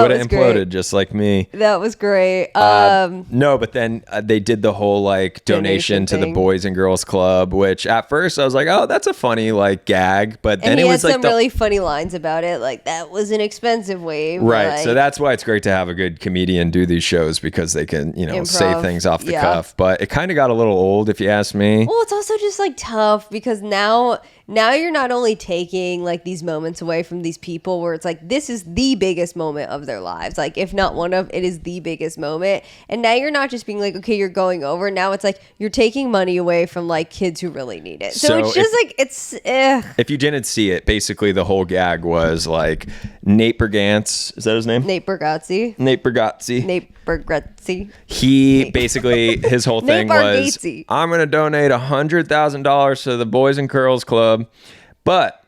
would have imploded great. Just like me. That was great. No, but then they did the whole like donation to the Boys and Girls Club, which at first I was like, oh, that's a funny like gag, but then it was like some really funny lines about it, like that was an expensive wave, right? Like, so that's why it's great to have a good comedian do these shows because they can say things off the cuff. But it kind of got a little old, if you ask me. Well, it's also just like tough because now you're not only taking like these moments away from these people where it's like, this is the biggest moment of their lives. Like, if not one of, it is the biggest moment. And now you're not just being like, okay, you're going over. Now it's like, you're taking money away from like kids who really need it. So it's just like, it's, if you didn't see it, basically the whole gag was like Nate Bargatze, is that his name? Nate Bargatze. He basically, his whole thing was, I'm going to donate $100,000 to the Boys and Girls Club. But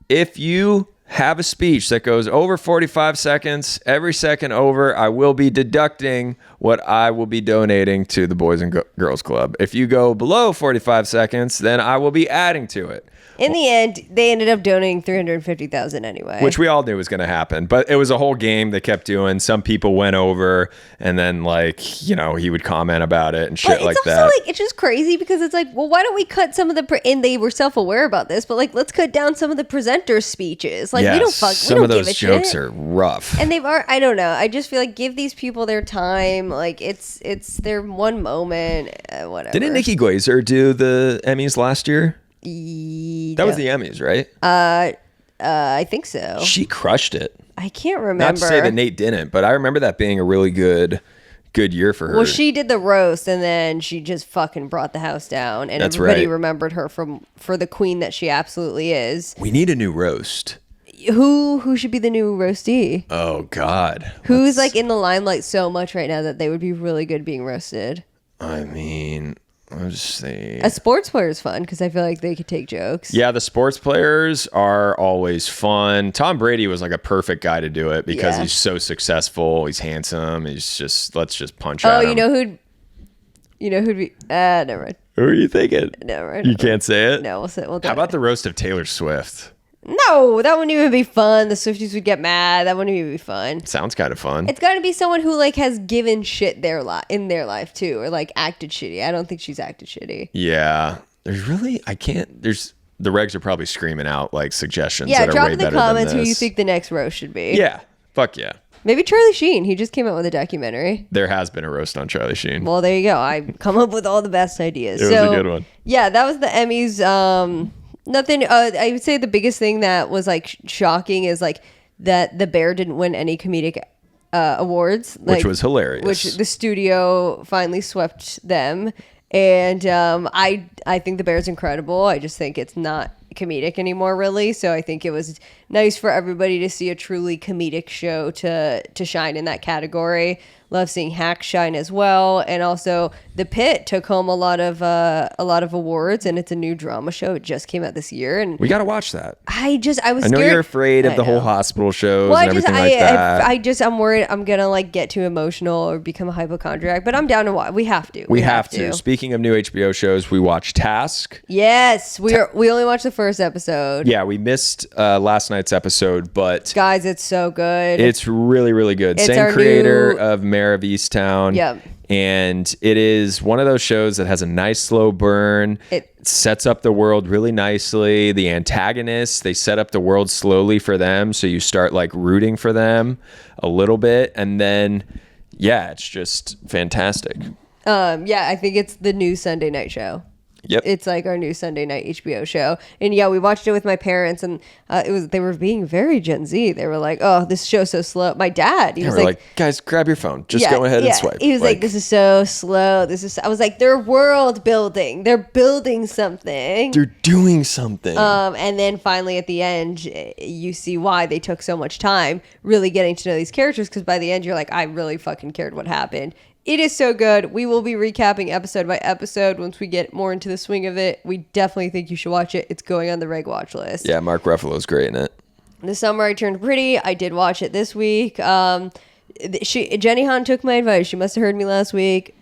if you have a speech that goes over 45 seconds, every second over, I will be deducting what I will be donating to the Boys and Girls Club. If you go below 45 seconds, then I will be adding to it. In the end, they ended up donating $350,000 anyway, which we all knew was going to happen. But it was a whole game they kept doing. Some people went over, and then like, you know, he would comment about it and shit like that. Also, like, it's just crazy because it's like, well, why don't we cut some of the and they were self-aware about this, but like, let's cut down some of the presenters' speeches. Like, we don't some of those jokes are rough, and I don't know. I just feel like give these people their time. Like, it's their one moment. Whatever. Didn't Nikki Glaser do the Emmys last year? That was the Emmys, right? I think so. She crushed it. I can't remember. Not to say that Nate didn't, but I remember that being a really good year for her. Well, she did the roast, and then she just fucking brought the house down, and everybody remembered her for the queen that she absolutely is. We need a new roast. Who should be the new roastee? Oh God, who's like in the limelight so much right now that they would be really good being roasted? I mean, let's see. A sports player is fun because I feel like they could take jokes. Yeah, the sports players are always fun. Tom Brady was like a perfect guy to do it because he's so successful. He's handsome. He's just, let's just punch at him. You know who'd be? Never mind. Who are you thinking? Never mind. You can't say it? No, we'll say. How about the roast of Taylor Swift? No, that wouldn't even be fun. The Swifties would get mad. That wouldn't even be fun. Sounds kind of fun. It's got to be someone who like has given shit in their life too, or like acted shitty. I don't think she's acted shitty. Yeah, the regs are probably screaming out like suggestions. Yeah, that are drop way in the better comments than who this. you think the next roast should be. Yeah, fuck yeah. Maybe Charlie Sheen. He just came out with a documentary. There has been a roast on Charlie Sheen. Well, there you go. I come up with all the best ideas. It was a good one. Yeah, that was the Emmys. Nothing. I would say the biggest thing that was like shocking is like that the Bear didn't win any comedic awards, which was hilarious. Which the studio finally swept them, and I think the Bear's incredible. I just think it's not comedic anymore, really. So I think it was nice for everybody to see a truly comedic show to shine in that category. Love seeing Hack shine as well, and also The Pit took home a lot of awards, and it's a new drama show. It just came out this year, and we gotta watch that. I was I know scared. You're afraid of the whole hospital shows and everything like that. I'm worried I'm gonna like get too emotional or become a hypochondriac, but I'm down to watch. We have to. We have to. Speaking of new HBO shows, we watched Task. Yes, we only watched the first episode. Yeah, we missed last night's episode, but guys, it's so good. It's really, really good. It's Same creator of Mayor of Easttown. Yep. And it is one of those shows that has a nice slow burn. It sets up the world really nicely. The antagonists, they set up the world slowly for them, so you start like rooting for them a little bit, and then it's just fantastic. I think it's the new Sunday night show. Yep. It's like our new Sunday night HBO show. And we watched it with my parents, and they were being very Gen Z. They were like, oh, this show's so slow. My dad, he was like, guys, grab your phone. Just go ahead and swipe. He was like, this is so slow. I was like, they're world building. They're building something. They're doing something. And then finally at the end, you see why they took so much time really getting to know these characters, because by the end, you're like, I really fucking cared what happened. It is so good. We will be recapping episode by episode once we get more into the swing of it. We definitely think you should watch it. It's going on the reg watch list. Yeah, Mark Ruffalo's great in it. The Summer I Turned Pretty. I did watch it this week. Jenny Han took my advice. She must have heard me last week.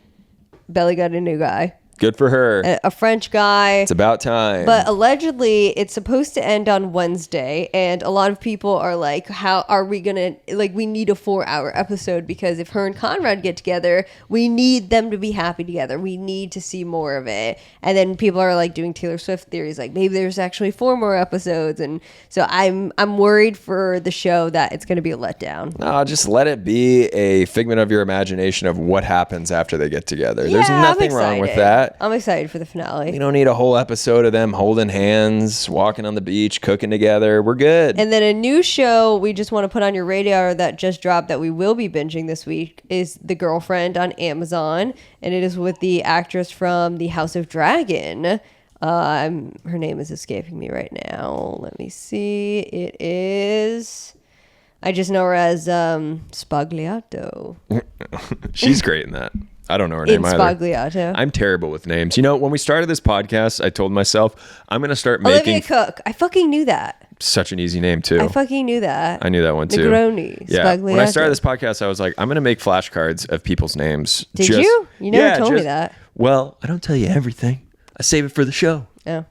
Belly got a new guy. Good for her. A French guy. It's about time. But allegedly, it's supposed to end on Wednesday. And a lot of people are like, how are we going to, like, we need a 4-hour episode, because if her and Conrad get together, we need them to be happy together. We need to see more of it. And then people are like doing Taylor Swift theories, like maybe there's actually 4 more episodes. And so I'm worried for the show that it's going to be a letdown. No, just let it be a figment of your imagination of what happens after they get together. There's nothing wrong with that. that. I'm excited for the finale. We don't need a whole episode of them holding hands, walking on the beach, cooking together. We're good. And then a new show we just want to put on your radar that just dropped that we will be binging this week is The Girlfriend on Amazon. And it is with the actress from The House of Dragon. Her name is escaping me right now. Let me see. It is... I just know her as Spagliato. She's great in that. I don't know her name either. Spagliato. I'm terrible with names. You know, when we started this podcast, I told myself I'm going to start making... Olivia Cook. I fucking knew that. Such an easy name, too. I fucking knew that. I knew that one, too. Negroni. Yeah. Spagliato. When I started this podcast, I was like, I'm going to make flashcards of people's names. Did you? You never told me that. Well, I don't tell you everything. I save it for the show. Oh.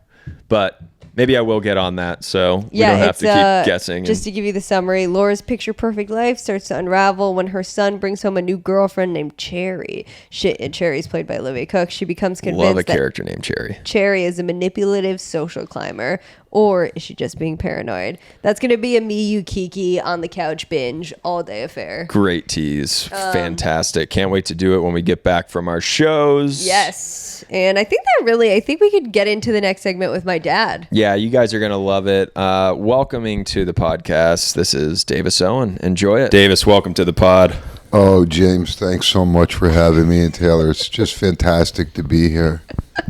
But... maybe I will get on that, so we don't have to keep guessing. Just to give you the summary, Laura's picture-perfect life starts to unravel when her son brings home a new girlfriend named Cherry. Cherry's played by Olivia Cook. She becomes convinced Love a character named Cherry. Cherry is a manipulative social climber, or is she just being paranoid? That's going to be a me, you, Kiki on the couch binge all day affair. Great tease. Fantastic. Can't wait to do it when we get back from our shows. Yes. And I think we could get into the next segment with my dad. Yeah, you guys are going to love it. Welcoming to the podcast, this is Davis Owen. Enjoy it. Davis, welcome to the pod. Oh, James, thanks so much for having me, and Taylor. It's just fantastic to be here.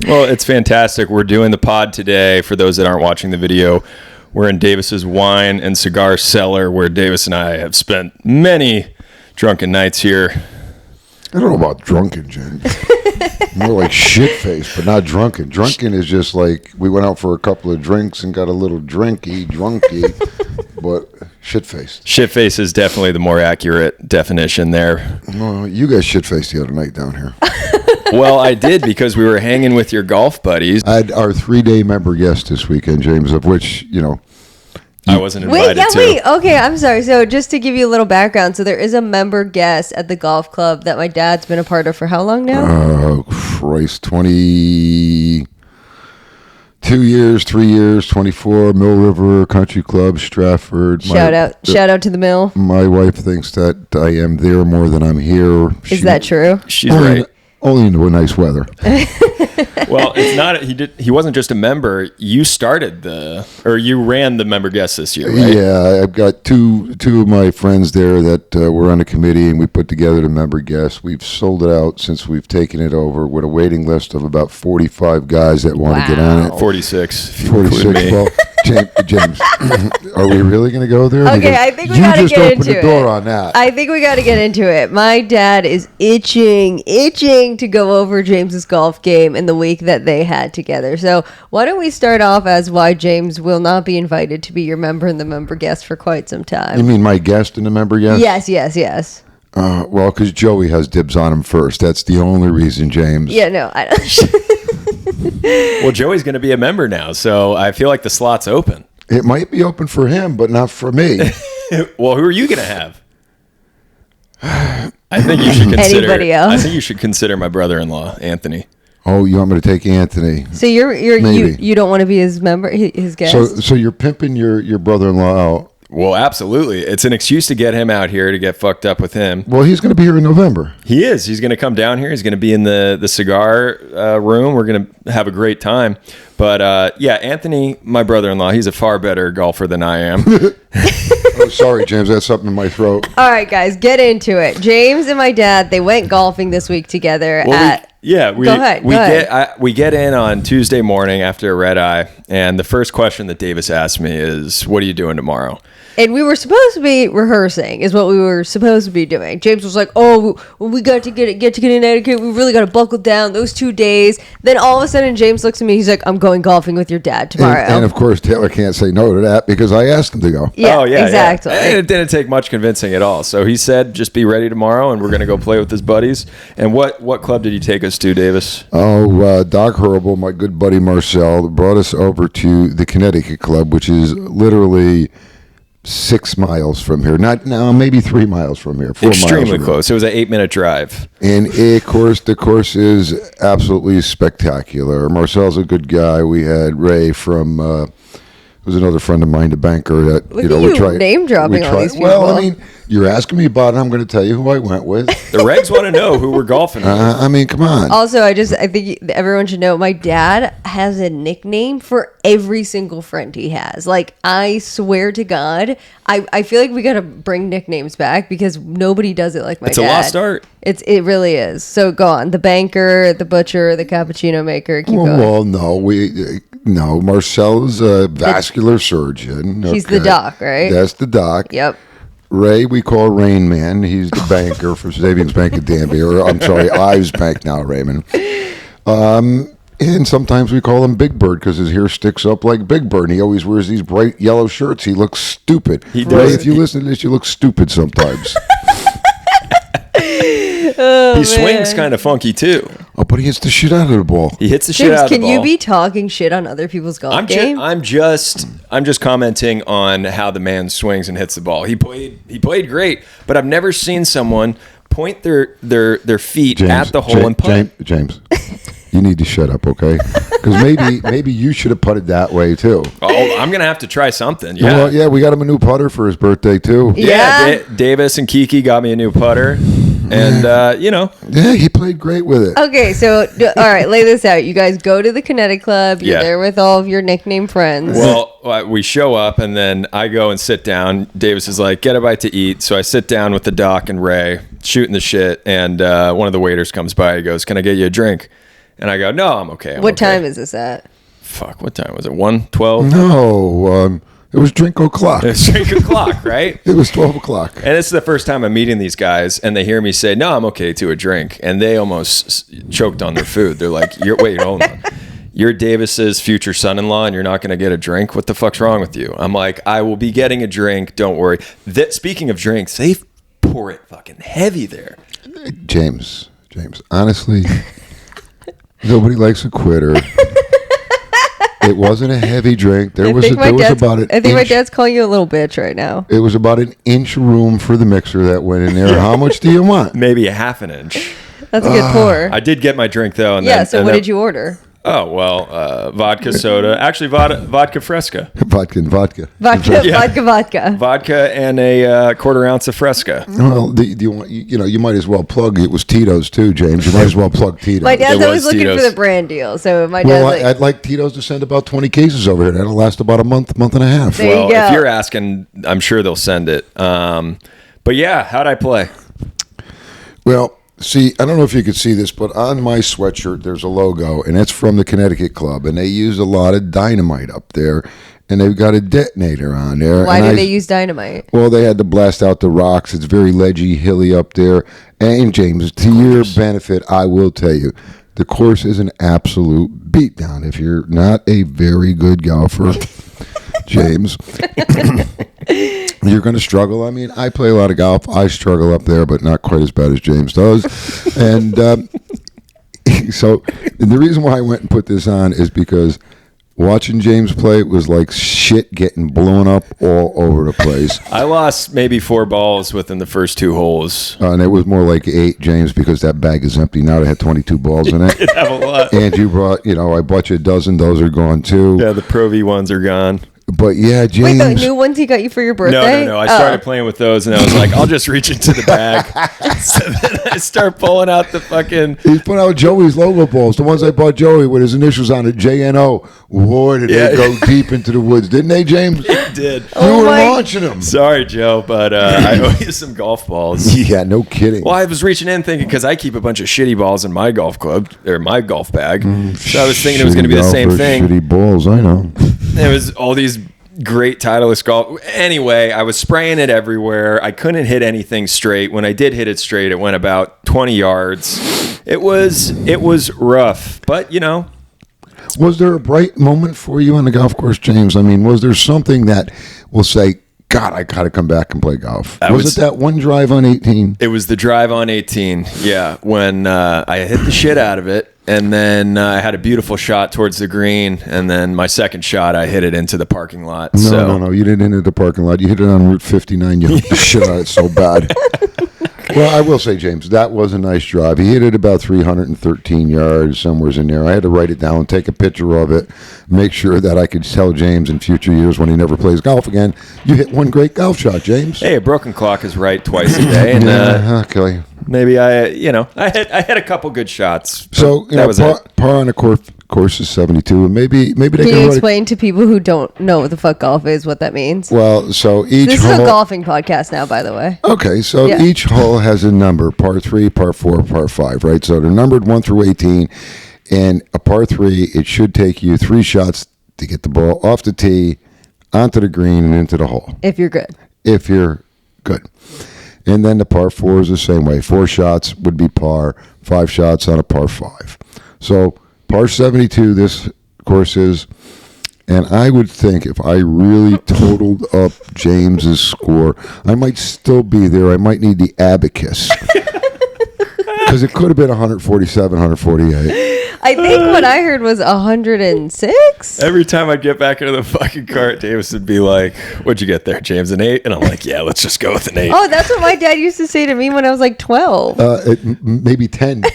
Well, it's fantastic. We're doing the pod today. For those that aren't watching the video, we're in Davis's wine and cigar cellar, where Davis and I have spent many drunken nights here. I don't know about drunken, James. More like shit-faced, but not drunken. Drunken is just like we went out for a couple of drinks and got a little drunky, but shit-faced. Shit-face is definitely the more accurate definition there. Well, you guys shit-faced the other night down here. Well, I did because we were hanging with your golf buddies. I had our 3-day member guest this weekend, James, of which, I wasn't invited to. Wait. Okay, I'm sorry. So just to give you a little background, so there is a member guest at the golf club that my dad's been a part of for how long now? Oh, Christ, 22 years, 3 years, 24, Mill River Country Club, Stratford. Shout out to the Mill. My wife thinks that I am there more than I'm here. Is that true? She's right. Only in the nice weather. Well, it's not. He wasn't just a member. You you ran the member guest this year, right? Yeah, I've got two of my friends there that were on the committee, and we put together the member guest. We've sold it out since we've taken it over with a waiting list of about 45 guys that want to get on it. 46. 46. Well, James, are we really going to go there? Okay, I think we got to get into it. You just opened the door on that. I think we got to get into it. My dad is itching to go over James's golf game in the week that they had together. So why don't we start off as why James will not be invited to be your member and the member guest for quite some time. You mean my guest and the member guest? Yes. Well, because Joey has dibs on him first. That's the only reason, James. Yeah, no, I don't. Well, Joey's going to be a member now, so I feel like the slot's open. It might be open for him, but not for me. Well, who are you going to have? I think you should consider anybody else. I think you should consider my brother-in-law, Anthony. Oh, you want me to take Anthony? So you don't want to be his member, his guest? So you're pimping your brother-in-law out. Well, absolutely. It's an excuse to get him out here to get fucked up with him. Well, he's going to be here in November. He is. He's going to come down here. He's going to be in the cigar room. We're going to have a great time. But Anthony, my brother-in-law, he's a far better golfer than I am. Oh, sorry, James. That's something in my throat. All right, guys, get into it. James and my dad, they went golfing this week together Go ahead. We get in on Tuesday morning after a red eye, and the first question that Davis asked me is, "What are you doing tomorrow?" And we were supposed to be rehearsing, is what we were supposed to be doing. James was like, "Oh, we got to get to Connecticut. We really got to buckle down those 2 days." Then all of a sudden, James looks at me. He's like, "I'm going golfing with your dad tomorrow." And of course, Taylor can't say no to that because I asked him to go. Yeah, exactly. Yeah. It didn't take much convincing at all. So he said, "Just be ready tomorrow, and we're going to go play with his buddies." And what club did he take us to, Davis? Oh, Doc Herbal, my good buddy Marcel, brought us over to the Connecticut Club, which is literally 6 miles from here. Maybe 3 miles from here. 4 miles Extremely close. It was an 8-minute drive. And the course is absolutely spectacular. Marcel's a good guy. We had Ray from was another friend of mine, the banker. That Look at you name dropping all these people. Well, I mean, you're asking me about it. I'm going to tell you who I went with. The regs want to know who we're golfing with. I mean, come on. Also, I think everyone should know my dad has a nickname for every single friend he has. Like, I swear to God, I feel like we got to bring nicknames back because nobody does it like my dad. It's a lost art. It really is. So go on. The banker, the butcher, the cappuccino maker. Keep going. Well, no, Marcel's a vascular surgeon. He's the doc, right? That's the doc. Yep. Ray, we call Rain Man. He's the banker for Savings Bank of Danby. Or, I'm sorry, Ives Bank now, Raymond. And sometimes we call him Big Bird because his hair sticks up like Big Bird. And he always wears these bright yellow shirts. He looks stupid. Ray, if you listen to this, you look stupid sometimes. He swings kind of funky too. Oh, but he hits the shit out of the ball. He hits the shit out of the ball. Can you be talking shit on other people's golf game? I'm just commenting on how the man swings and hits the ball. He played great, but I've never seen someone point their feet at the hole and putt. James, you need to shut up, okay? Because maybe you should have putted that way too. Oh, I'm gonna have to try something. Yeah, well, yeah, we got him a new putter for his birthday too. Yeah, Davis and Kiki got me a new putter. And, Yeah, he played great with it. Okay, so, all right, lay this out. You guys go to the Connecticut Club. You're there with all of your nickname friends. Well, we show up, and then I go and sit down. Davis is like, get a bite to eat. So I sit down with the doc and Ray, shooting the shit. And one of the waiters comes by. He goes, can I get you a drink? And I go, no, I'm okay. What time is this at? Fuck, what time was it? 1:12? No, it was drink o'clock. It's drink o'clock, right? It was 12 o'clock. And it's the first time I'm meeting these guys, and they hear me say, no, I'm okay to a drink. And they almost choked on their food. They're like, wait, hold on. You're Davis's future son-in-law, and you're not going to get a drink? What the fuck's wrong with you? I'm like, I will be getting a drink. Don't worry. Speaking of drinks, they pour it fucking heavy there. James, honestly, nobody likes a quitter. It wasn't a heavy drink. I think my dad's calling you a little bitch right now. It was about an inch room for the mixer that went in there. How much do you want? Maybe a half an inch. That's a good pour. I did get my drink though. So what did you order? Oh, well, vodka soda. Actually, vodka fresca. Vodka. Vodka and a quarter ounce of fresca. Well, you might as well plug. It was Tito's too, James. You might as well plug Tito's. My dad's always looking for the brand deal. So my dad's I'd like Tito's to send about 20 cases over here. That'll last about a month and a half. There you go. If you're asking, I'm sure they'll send it. But yeah, how'd I play? Well, see, I don't know if you could see this, but on my sweatshirt, there's a logo, and it's from the Connecticut Club, and they use a lot of dynamite up there, and they've got a detonator on there. Why do they use dynamite? Well, they had to blast out the rocks. It's very ledgy, hilly up there. And, James, to your benefit, I will tell you, the course is an absolute beatdown. If you're not a very good golfer, James, you're going to struggle. I mean, I play a lot of golf. I struggle up there, but not quite as bad as James does. And so the reason why I went and put this on is because watching James play was like shit getting blown up all over the place. I lost maybe 4 balls within the first 2 holes. And it was more like 8, James, because that bag is empty now. They had 22 balls in it. You did have a lot. And you brought, I bought you a dozen. Those are gone too. Yeah, the Pro V ones are gone. But yeah, James. Wait, the new ones he got you for your birthday? No. I started playing with those, and I was like, I'll just reach into the bag. So then I start pulling out the fucking. He's putting out Joey's logo balls, the ones I bought Joey with his initials on it, JNO. Boy, did they go deep into the woods, didn't they, James? It did. You were launching them. Sorry, Joe, but I owe you some golf balls. Yeah, no kidding. Well, I was reaching in thinking, because I keep a bunch of shitty balls in my golf club, or my golf bag. So I was thinking it was going to be the same thing. Shitty balls, I know. It was all these great Titleist golf. Anyway, I was spraying it everywhere. I couldn't hit anything straight. When I did hit it straight, it went about 20 yards. It was rough, but Was there a bright moment for you on the golf course, James? I mean, was there something that will say, God, I got to come back and play golf? Was it that one drive on 18? It was the drive on 18, yeah, when I hit the shit out of it. And then I had a beautiful shot towards the green. And then my second shot, I hit it into the parking lot. No. You didn't hit it in the parking lot. You hit it on Route 59. You hit the shit out of it so bad. Well, I will say, James, that was a nice drive. He hit it about 313 yards, somewhere in there. I had to write it down, take a picture of it, make sure that I could tell James in future years when he never plays golf again, you hit one great golf shot, James. Hey, a broken clock is right twice a day. And, okay. Maybe I had a couple good shots. So, par on the course is 72, and maybe they can you explain to people who don't know what the fuck golf is what that means? Well, so each this hole, is a golfing podcast now, by the way. Okay, so each hole has a number: par 3, par 4, par 5. Right? So they're numbered 1 through 18, and a par 3, it should take you 3 shots to get the ball off the tee, onto the green, and into the hole. If you're good. If you're good. And then the par 4 is the same way. 4 shots would be par, 5 shots on a par 5. So par 72 this course is, and I would think if I really totaled up James's score, I might still be there. I might need the abacus. Because it could have been 147, 148. I think what I heard was 106. Every time I'd get back into the fucking cart, Davis would be like, "What'd you get there, James? An 8?" And I'm like, "Yeah, let's just go with an 8." Oh, that's what my dad used to say to me when I was like 12. Maybe 10.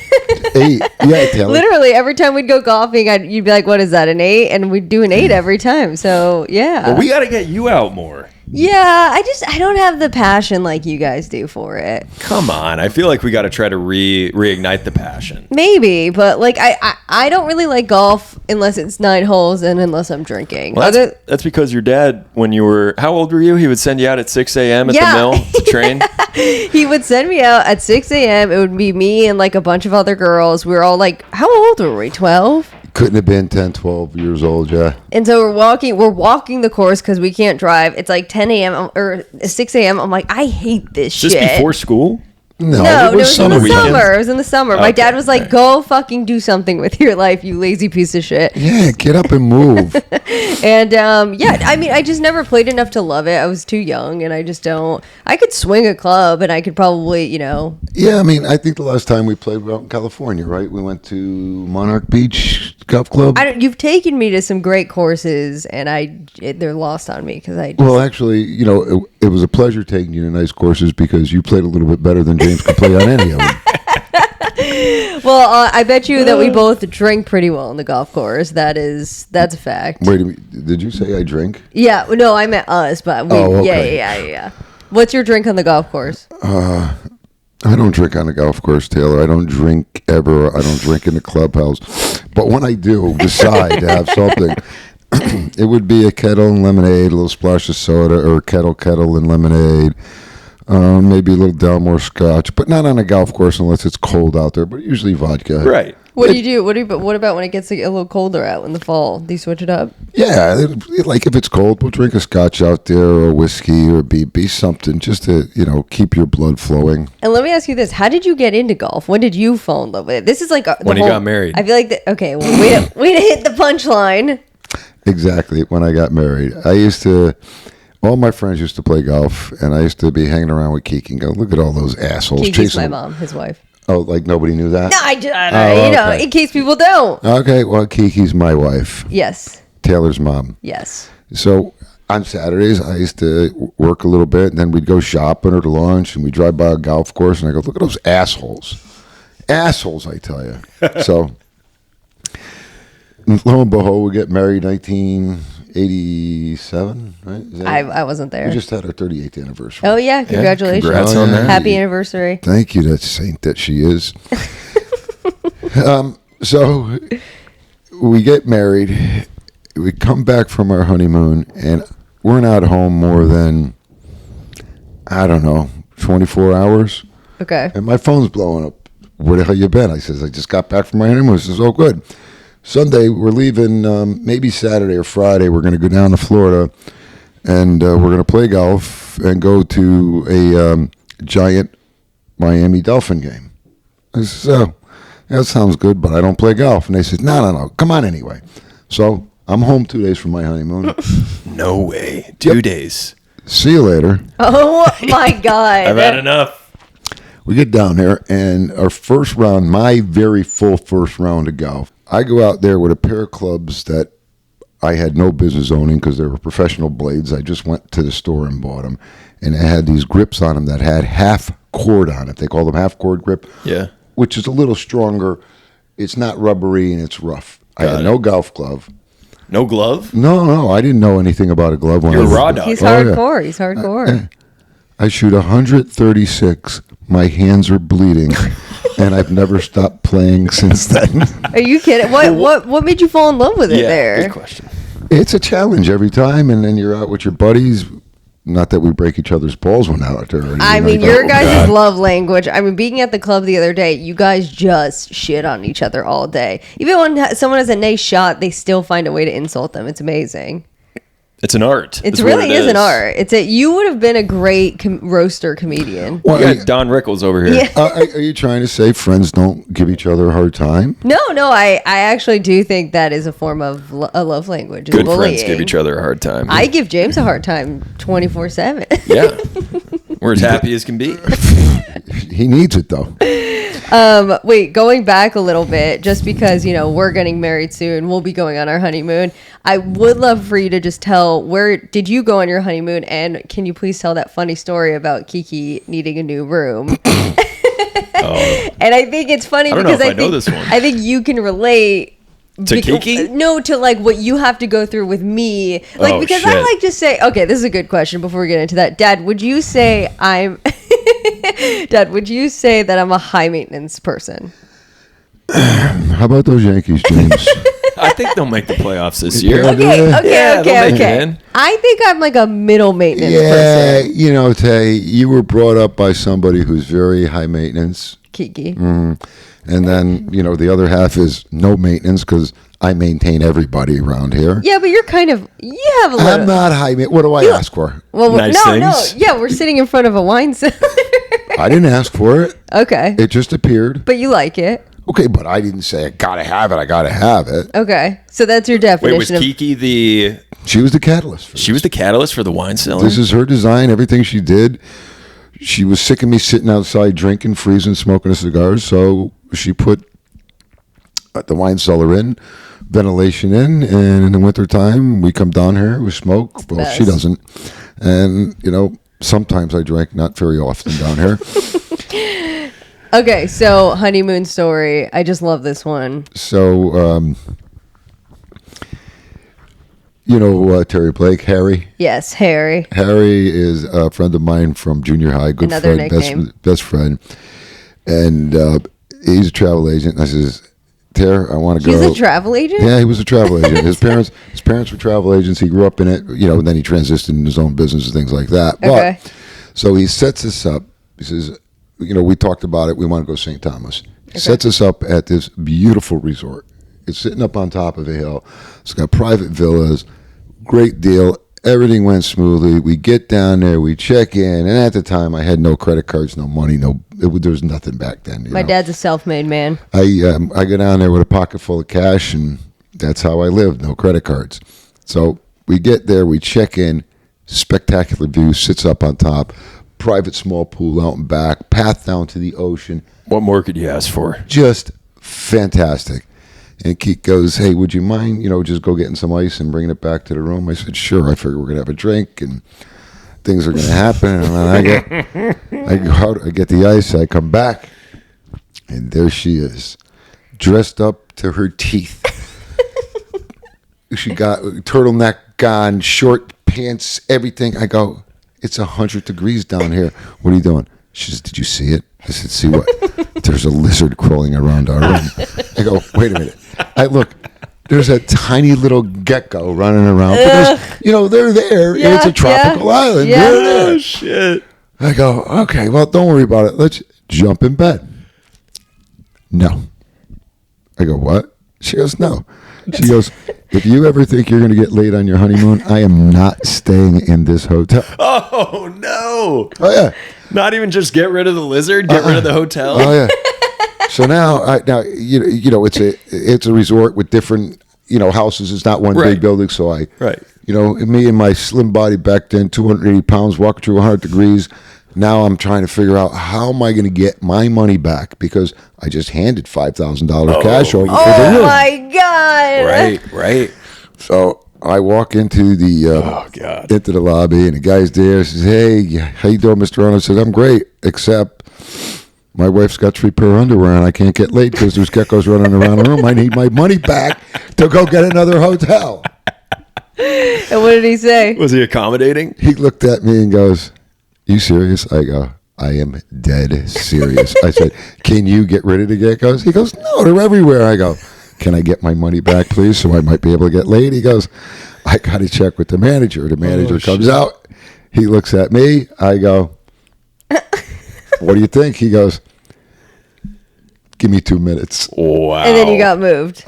8. Yeah, Taylor. Literally, every time we'd go golfing, you'd be like, "What is that, an 8?" And we'd do an 8 every time. So, yeah. Well, we got to get you out more. Yeah, I don't have the passion like you guys do for it. Come on, I feel like we got to try to reignite the passion. Maybe, but like I don't really like golf unless it's 9 holes and unless I'm drinking. Well, that's because your dad, when you were, how old were you? He would send you out at 6 a.m. at the mill to train? He would send me out at 6 a.m. It would be me and like a bunch of other girls. We were all like, how old were we? 12? Couldn't have been 10, 12 years old, yeah. And so we're walking the course because we can't drive. It's like 10 a.m. or 6 a.m. I'm like, I hate this shit. Just before school? No, it was in the summer. It was in the summer. Okay. My dad was like, go fucking do something with your life, you lazy piece of shit. Yeah, get up and move. And I mean, I just never played enough to love it. I was too young, and I just don't. I could swing a club, and I could probably, Yeah, I mean, I think the last time we played out in California, right? We went to Monarch Beach Golf Club. You've taken me to some great courses, and they're lost on me because I just... Well, actually, it was a pleasure taking you to nice courses because you played a little bit better than James could play on any of them. Well, I bet you that we both drink pretty well on the golf course. That's a fact. Wait a minute. Did you say I drink? Yeah. No, I meant us, but we. Oh, okay. Yeah. What's your drink on the golf course? I don't drink on the golf course, Taylor. I don't drink ever. I don't drink in the clubhouse. But when I do decide to have something, it would be a kettle and lemonade, a little splash of soda, or kettle and lemonade. Maybe a little Dalmore scotch, but not on a golf course unless it's cold out there, but usually vodka. Right. What do you do? What about when it gets a little colder out in the fall? Do you switch it up? Yeah, like if it's cold, we'll drink a scotch out there or a whiskey or be something just to, keep your blood flowing. And let me ask you this. How did you get into golf? When did you fall in love with it? This is like when you got married. I feel like okay, well, way to hit the punchline. Exactly. When I got married, all my friends used to play golf, and I used to be hanging around with Kiki and go, look at all those assholes. Kiki's my mom, his wife. Oh, like nobody knew that? No, I okay. In case people don't. Okay, well, Kiki's my wife. Yes. Taylor's mom. Yes. So on Saturdays, I used to work a little bit, and then we'd go shopping or to lunch, and we'd drive by a golf course, and I go, look at those assholes. Assholes, I tell you. So lo and behold, we get married 1987, right? I wasn't there. We just had our 38th anniversary. Oh, yeah. Congratulations. Congrats on that. Happy anniversary. Thank you, that saint that she is. So we get married. We come back from our honeymoon, and we're not home more than, 24 hours. Okay. And my phone's blowing up. Where the hell you been? I says, I just got back from my honeymoon. He says, oh, good. Sunday, we're leaving, maybe Saturday or Friday. We're going to go down to Florida, and we're going to play golf and go to a giant Miami Dolphin game. I said, oh, that sounds good, but I don't play golf. And they said, no, come on anyway. So I'm home 2 days from my honeymoon. No way. 2 days. See you later. Oh, my God. I've had enough. We get down there, and our first round, my very full first round of golf, I go out there with a pair of clubs that I had no business owning because they were professional blades. I just went to the store and bought them, and it had these grips on them that had half cord on it. They call them half cord grip. Yeah. Which is a little stronger. It's not rubbery and it's rough. I had no golf glove. No glove? No, I didn't know anything about a glove. You're a raw dog. He's hardcore. Yeah. He's hardcore. I shoot 136. My hands are bleeding, and I've never stopped playing since then. Are you kidding? What made you fall in love with it there? Good question. It's a challenge every time, and then you're out with your buddies. Not that we break each other's balls when out there. I mean, your guys' love language. I mean, being at the club the other day, you guys just shit on each other all day. Even when someone has a nice shot, they still find a way to insult them. It's amazing. It's an art. It really is an art. You would have been a great roaster comedian. Well, you got Don Rickles over here. Yeah. Are you trying to say friends don't give each other a hard time? No. I actually do think that is a form of a love language. Good bullying. friends give each other a hard time. I give James a hard time 24/7. Yeah. We're as happy as can be. He needs it, though. Wait, going back a little bit, just because, we're getting married soon, we'll be going on our honeymoon. I would love for you to just tell, where did you go on your honeymoon? And can you please tell that funny story about Kiki needing a new room? And I think it's funny because I know this one. I think you can relate to Kiki? No, to like what you have to go through with me. Because shit. I like to say, okay, this is a good question before we get into that. Dad, would you say that I'm a high maintenance person? How about those Yankees, James? I think they'll make the playoffs this year. Okay. I think I'm like a middle maintenance person. Yeah, Tay, you were brought up by somebody who's very high maintenance. Kiki. And then, the other half is no maintenance because I maintain everybody around here. Yeah, but you have a little. I'm not high maintenance. What do I ask for? Well, nice things. Yeah, we're sitting in front of a wine cellar. I didn't ask for it. Okay. It just appeared. But you like it. Okay, but I didn't say I gotta have it. Okay, so that's your definition. Wait, was Kiki She was the catalyst. She was the catalyst for the wine cellar? This is her design, everything she did. She was sick of me sitting outside drinking, freezing, smoking a cigar, so she put the wine cellar in, ventilation in, and in the wintertime, we come down here, we smoke. Well, she doesn't. And, sometimes I drink, not very often down here. Okay, so honeymoon story. I just love this one. So, Terry Blake, Harry. Yes, Harry. Harry is a friend of mine from junior high. Good Another friend, nickname. best friend. And he's a travel agent. And I says, Terry, I want to go. He's a travel agent? Yeah, he was a travel agent. His parents were travel agents. He grew up in it, and then he transitioned into his own business and things like that. Okay. So he sets us up. He says, we talked about it. We want to go St. Thomas. He sets us up at this beautiful resort. It's sitting up on top of a hill. It's got private villas. Great deal. Everything went smoothly. We get down there. We check in. And at the time, I had no credit cards, no money, there was nothing back then. My dad's a self-made man. I go down there with a pocket full of cash, and that's how I lived. No credit cards. So we get there. We check in. Spectacular view. Sits up on top. Private small pool out and back, path down to the ocean. What more could you ask for? Just fantastic. And Kiki goes, hey, would you mind, just go getting some ice and bringing it back to the room? I said, sure. I figure we're going to have a drink and things are going to happen. And then I go out, I get the ice, I come back, and there she is, dressed up to her teeth. She got a turtleneck on, short pants, everything. I go, it's 100 degrees down here. What are you doing? She says, did you see it? I said, see what? There's a lizard crawling around our room. I go, wait a minute. I look, there's a tiny little gecko running around. Because, they're there. Yeah, it's a tropical island. Yeah. They're there. Oh, shit. I go, okay, well, don't worry about it. Let's jump in bed. No. I go, what? She goes, no. She goes, if you ever think you're going to get laid on your honeymoon, I am not staying in this hotel. Oh, no. Oh, yeah. Not even just get rid of the lizard, get rid of the hotel. Oh, yeah. So now it's a resort with different, houses. It's not one big building. So me and my slim body back then, 280 pounds, walking through 100 degrees. Now I'm trying to figure out how am I going to get my money back because I just handed $5,000 cash over for the room. Oh my God. Right. So I walk into the lobby, and the guy's there. Says, "Hey, how you doing, Mr. Arnold?" I said, "I'm great, except my wife's got 3 pair of underwear, and I can't get laid because there's geckos running around the room. I need my money back to go get another hotel." And what did he say? Was he accommodating? He looked at me and goes, "You serious?" I go, "I am dead serious." I said, "Can you get rid of the geckos?" He goes, "No, they're everywhere." I go, "Can I get my money back, please, so I might be able to get laid?" He goes, "I got to check with the manager." The manager comes out. He looks at me. I go, "What do you think?" He goes, "Give me 2 minutes." Wow. And then you got moved.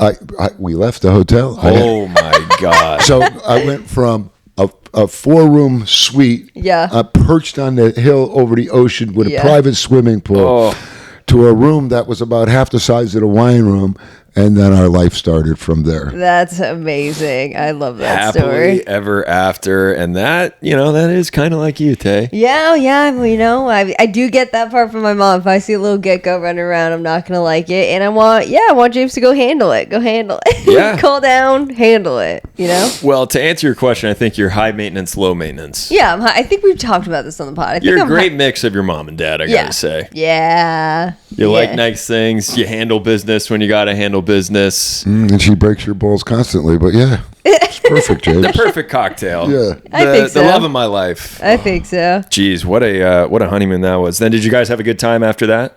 We left the hotel. Oh, my God. So I went from a 4-room suite perched on the hill over the ocean with a private swimming pool to a room that was about half the size of the wine room. And then our life started from there. That's amazing. I love that Happily story. ever after. And that, that is kind of like you, Tay. Yeah. Well, I do get that part from my mom. If I see a little gecko running around, I'm not going to like it. And I want James to go handle it. Yeah. Call down, handle it, Well, to answer your question, I think you're high maintenance, low maintenance. Yeah, I think we've talked about this on the pod. You're a great mix of your mom and dad, I got to say. Yeah. You like nice things. You handle business when you got to handle business. And she breaks your balls constantly, but it's perfect, James. The perfect cocktail. Yeah. I think so. The love of my life. I think so. Jeez, what a honeymoon that was. Then did you guys have a good time after that?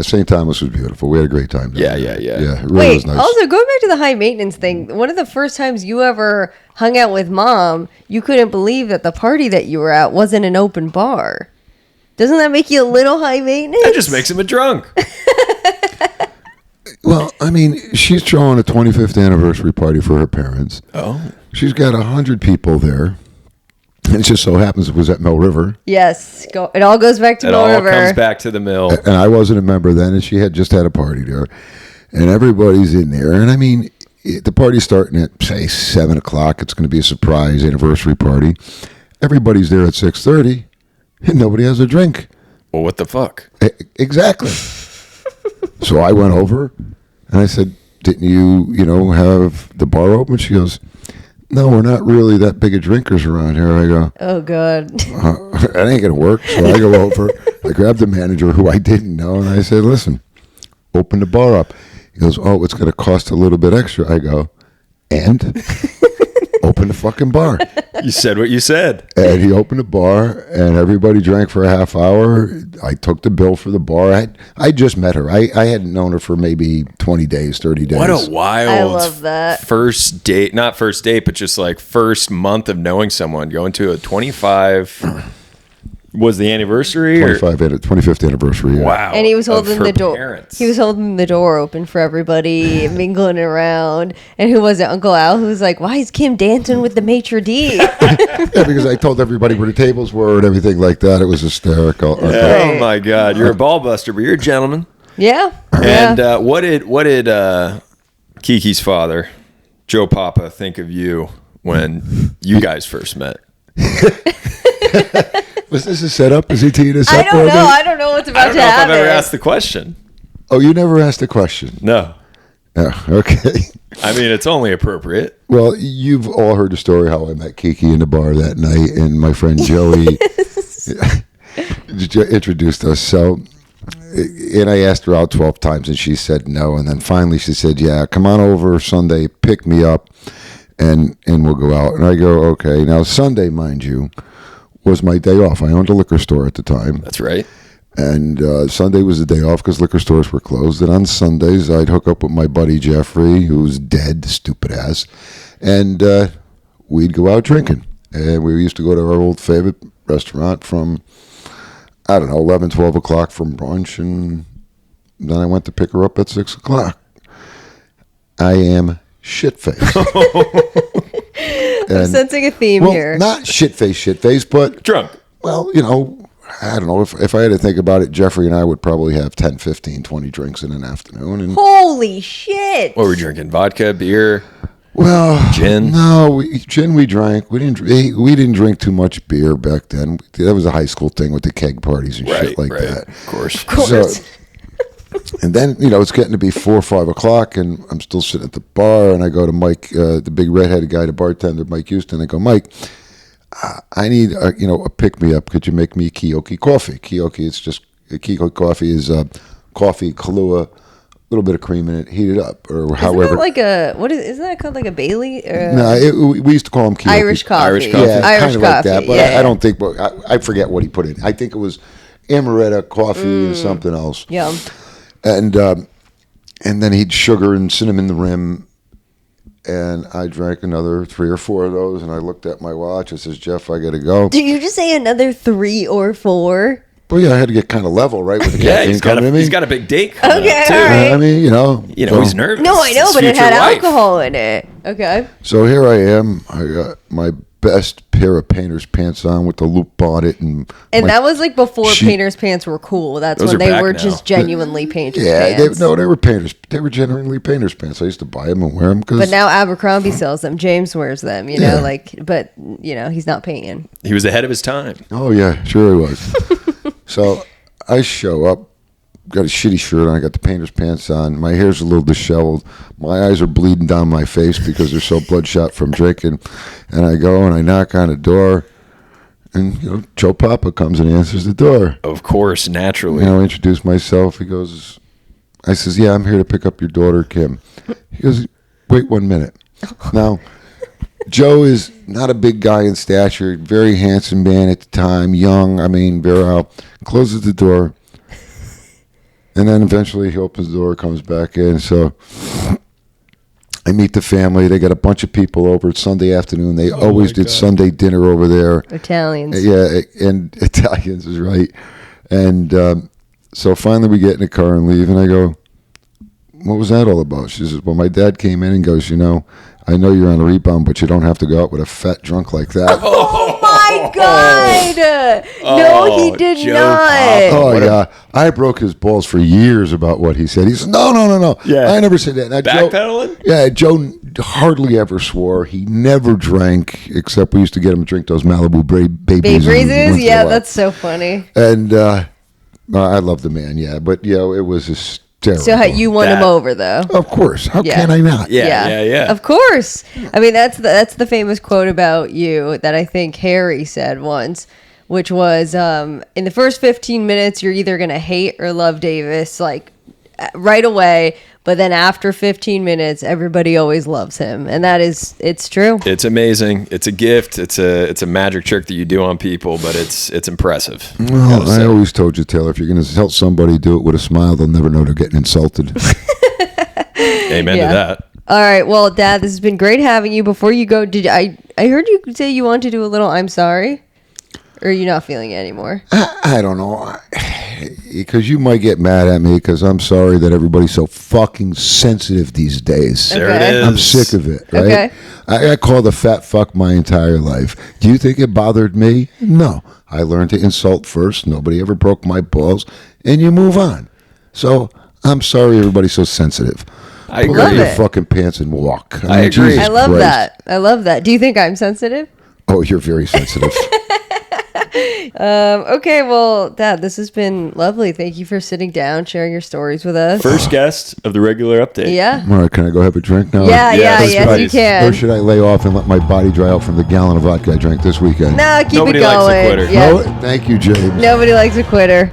St. Thomas was beautiful. We had a great time. Yeah. It really was nice. Also, going back to the high maintenance thing, one of the first times you ever hung out with Mom, you couldn't believe that the party that you were at wasn't an open bar. Doesn't that make you a little high maintenance? That just makes him a drunk. Well, I mean, she's throwing a 25th anniversary party for her parents. Oh. She's got 100 people there. And it just so happens it was at Mill River. Yes. It all goes back to Mill River. It all comes back to the mill. And I wasn't a member then, and she had just had a party there. And everybody's in there. And I mean, the party's starting at, say, 7 o'clock. It's going to be a surprise anniversary party. Everybody's there at 6:30, and nobody has a drink. Well, what the fuck? Exactly. So I went over, and I said, "Didn't you, have the bar open?" She goes, "No, we're not really that big of drinkers around here." I go, "Oh, God. That ain't going to work." So I go over, I grabbed the manager who I didn't know, and I said, "Listen, open the bar up." He goes, "Oh, it's going to cost a little bit extra." I go, "And?" Open the fucking bar. You said what you said. And he opened the bar, and everybody drank for a half hour. I took the bill for the bar. I just met her. I hadn't known her for maybe 20 days, 30 days. What a wild I love that. First date, not first date, but just like first month of knowing someone, going to a 25... Was the anniversary? 25th anniversary. Yeah. Wow. And he was holding the door. Parents. He was holding the door open for everybody, mingling around. And who was it? Uncle Al, who was like, "Why is Kim dancing with the maitre d'?" Yeah, because I told everybody where the tables were and everything like that. It was hysterical. Oh my God, you're a ball buster, but you're a gentleman. Yeah. And what did Kiki's father, Joe Papa, think of you when you guys first met? Was this a setup? Is he teeing us up? I don't know. I don't know what's about to happen. I don't know if I've ever asked the question. Oh, you never asked a question? No. Oh, okay. I mean, it's only appropriate. Well, you've all heard the story how I met Kiki in the bar that night, and my friend Joey introduced us. So, and I asked her out 12 times, and she said no. And then finally she said, "Yeah, come on over Sunday, pick me up, and we'll go out." And I go, "Okay." Now, Sunday, mind you, was my day off. I owned a liquor store at the time. That's right. And Sunday was the day off because liquor stores were closed. And on Sundays, I'd hook up with my buddy Jeffrey, who's dead, stupid ass, and we'd go out drinking. And we used to go to our old favorite restaurant from, 11, 12 o'clock from brunch. And then I went to pick her up at 6 o'clock. I am shit-faced. I'm sensing a theme here. Not shit-faced, but... Drunk. Well, I don't know. If I had to think about it, Jeffrey and I would probably have 10, 15, 20 drinks in an afternoon. And, holy shit. What were we drinking? Vodka, beer? Well, gin? No, gin we drank. We didn't drink too much beer back then. That was a high school thing with the keg parties and shit like that. Of course. So, And then, it's getting to be 4 or 5 o'clock, and I'm still sitting at the bar, and I go to Mike, the big redheaded guy, the bartender, Mike Houston. I go, Mike, I need, a pick-me-up. Could you make me Kioki coffee? Kioki coffee is coffee, Kahlua, a little bit of cream in it, heat it up, or however. Isn't that called like a Bailey? No, we used to call them Kioki. Irish coffee. Yeah, Irish kind of coffee. like that, but I don't think, I forget what he put in. I think it was amaretto coffee and something else. Yeah. And then he'd sugar and cinnamon the rim, and I drank another 3 or 4 of those, and I looked at my watch. I says, Jeff, I got to go. Did you just say another 3 or 4? Well, yeah, I had to get kind of level, right, with the caffeine coming to me. He's got a big date coming up, too. All right. I mean, he's nervous. No, I know, It's but it future had wife. alcohol in it. Okay. So here I am. I got my best pair of painter's pants on with the loop on it, and that was like before painter's pants were cool. That's Those when are they back were now. just genuinely painter's yeah, pants. they were painters. They were genuinely painter's pants. I used to buy them and wear them But now Abercrombie sells them. James wears them. But he's not painting. He was ahead of his time. Oh yeah, sure he was. So I show up, got a shitty shirt on, I got the painter's pants on, my hair's a little disheveled, my eyes are bleeding down my face because they're so bloodshot from drinking, and I go and I knock on the door, and Joe Papa comes and answers the door. Of course, naturally. I introduce myself. He goes, I says, yeah, I'm here to pick up your daughter, Kim. He goes, wait 1 minute. Now, Joe is not a big guy in stature, very handsome man at the time, young, virile, closes the door, and then eventually he opens the door, comes back in. So I meet the family. They got a bunch of people over. It's Sunday afternoon. They always did Sunday dinner over there. Italians. Yeah, and Italians is right. And so finally we get in the car and leave, and I go, what was that all about? She says, well, my dad came in and goes, I know you're on a rebound, but you don't have to go out with a fat drunk like that. Oh my God! No, he did Joe not. Papa. Oh, yeah. I broke his balls for years about what he said. He said, no. Yeah. I never said that. Now, Backpedaling? Joe hardly ever swore. He never drank, except we used to get him to drink those Malibu babies. Bay Breezes? Yeah, that's so funny. And I love the man, yeah. But, it was hysterical. So you won him over, though? Of course. How can I not? Yeah. Of course. That's the famous quote about you that I think Harry said once, which was, in the first 15 minutes, you're either going to hate or love Davis, like, right away. But then after 15 minutes, everybody always loves him. And it's true. It's amazing. It's a gift. It's a magic trick that you do on people, but it's impressive. Well, I always told you, Taylor, if you're going to help somebody do it with a smile, they'll never know they're getting insulted. Amen to that. All right. Well, Dad, this has been great having you. Before you go, I heard you say you want to do a little I'm sorry? Or are you not feeling it anymore? I don't know. Because you might get mad at me because I'm sorry that everybody's so fucking sensitive these days. There it is. I'm sick of it, right? Okay. I got called a fat fuck my entire life. Do you think it bothered me? No. I learned to insult first. Nobody ever broke my balls. And you move on. So I'm sorry everybody's so sensitive. I Pull agree. out your fucking pants and walk. I agree. Jesus I love Christ. that. I love that. Do you think I'm sensitive? Oh, you're very sensitive. Okay, well, Dad, this has been lovely. Thank you for sitting down, sharing your stories with us. First guest of the regular update. Yeah. All right, can I go have a drink now? Yeah, Yes, yes, you please. can. Or should I lay off and let my body dry out from the gallon of vodka I drank this weekend? No, keep Nobody it likes a going. quitter. Yeah. No, thank you, James. Nobody likes a quitter.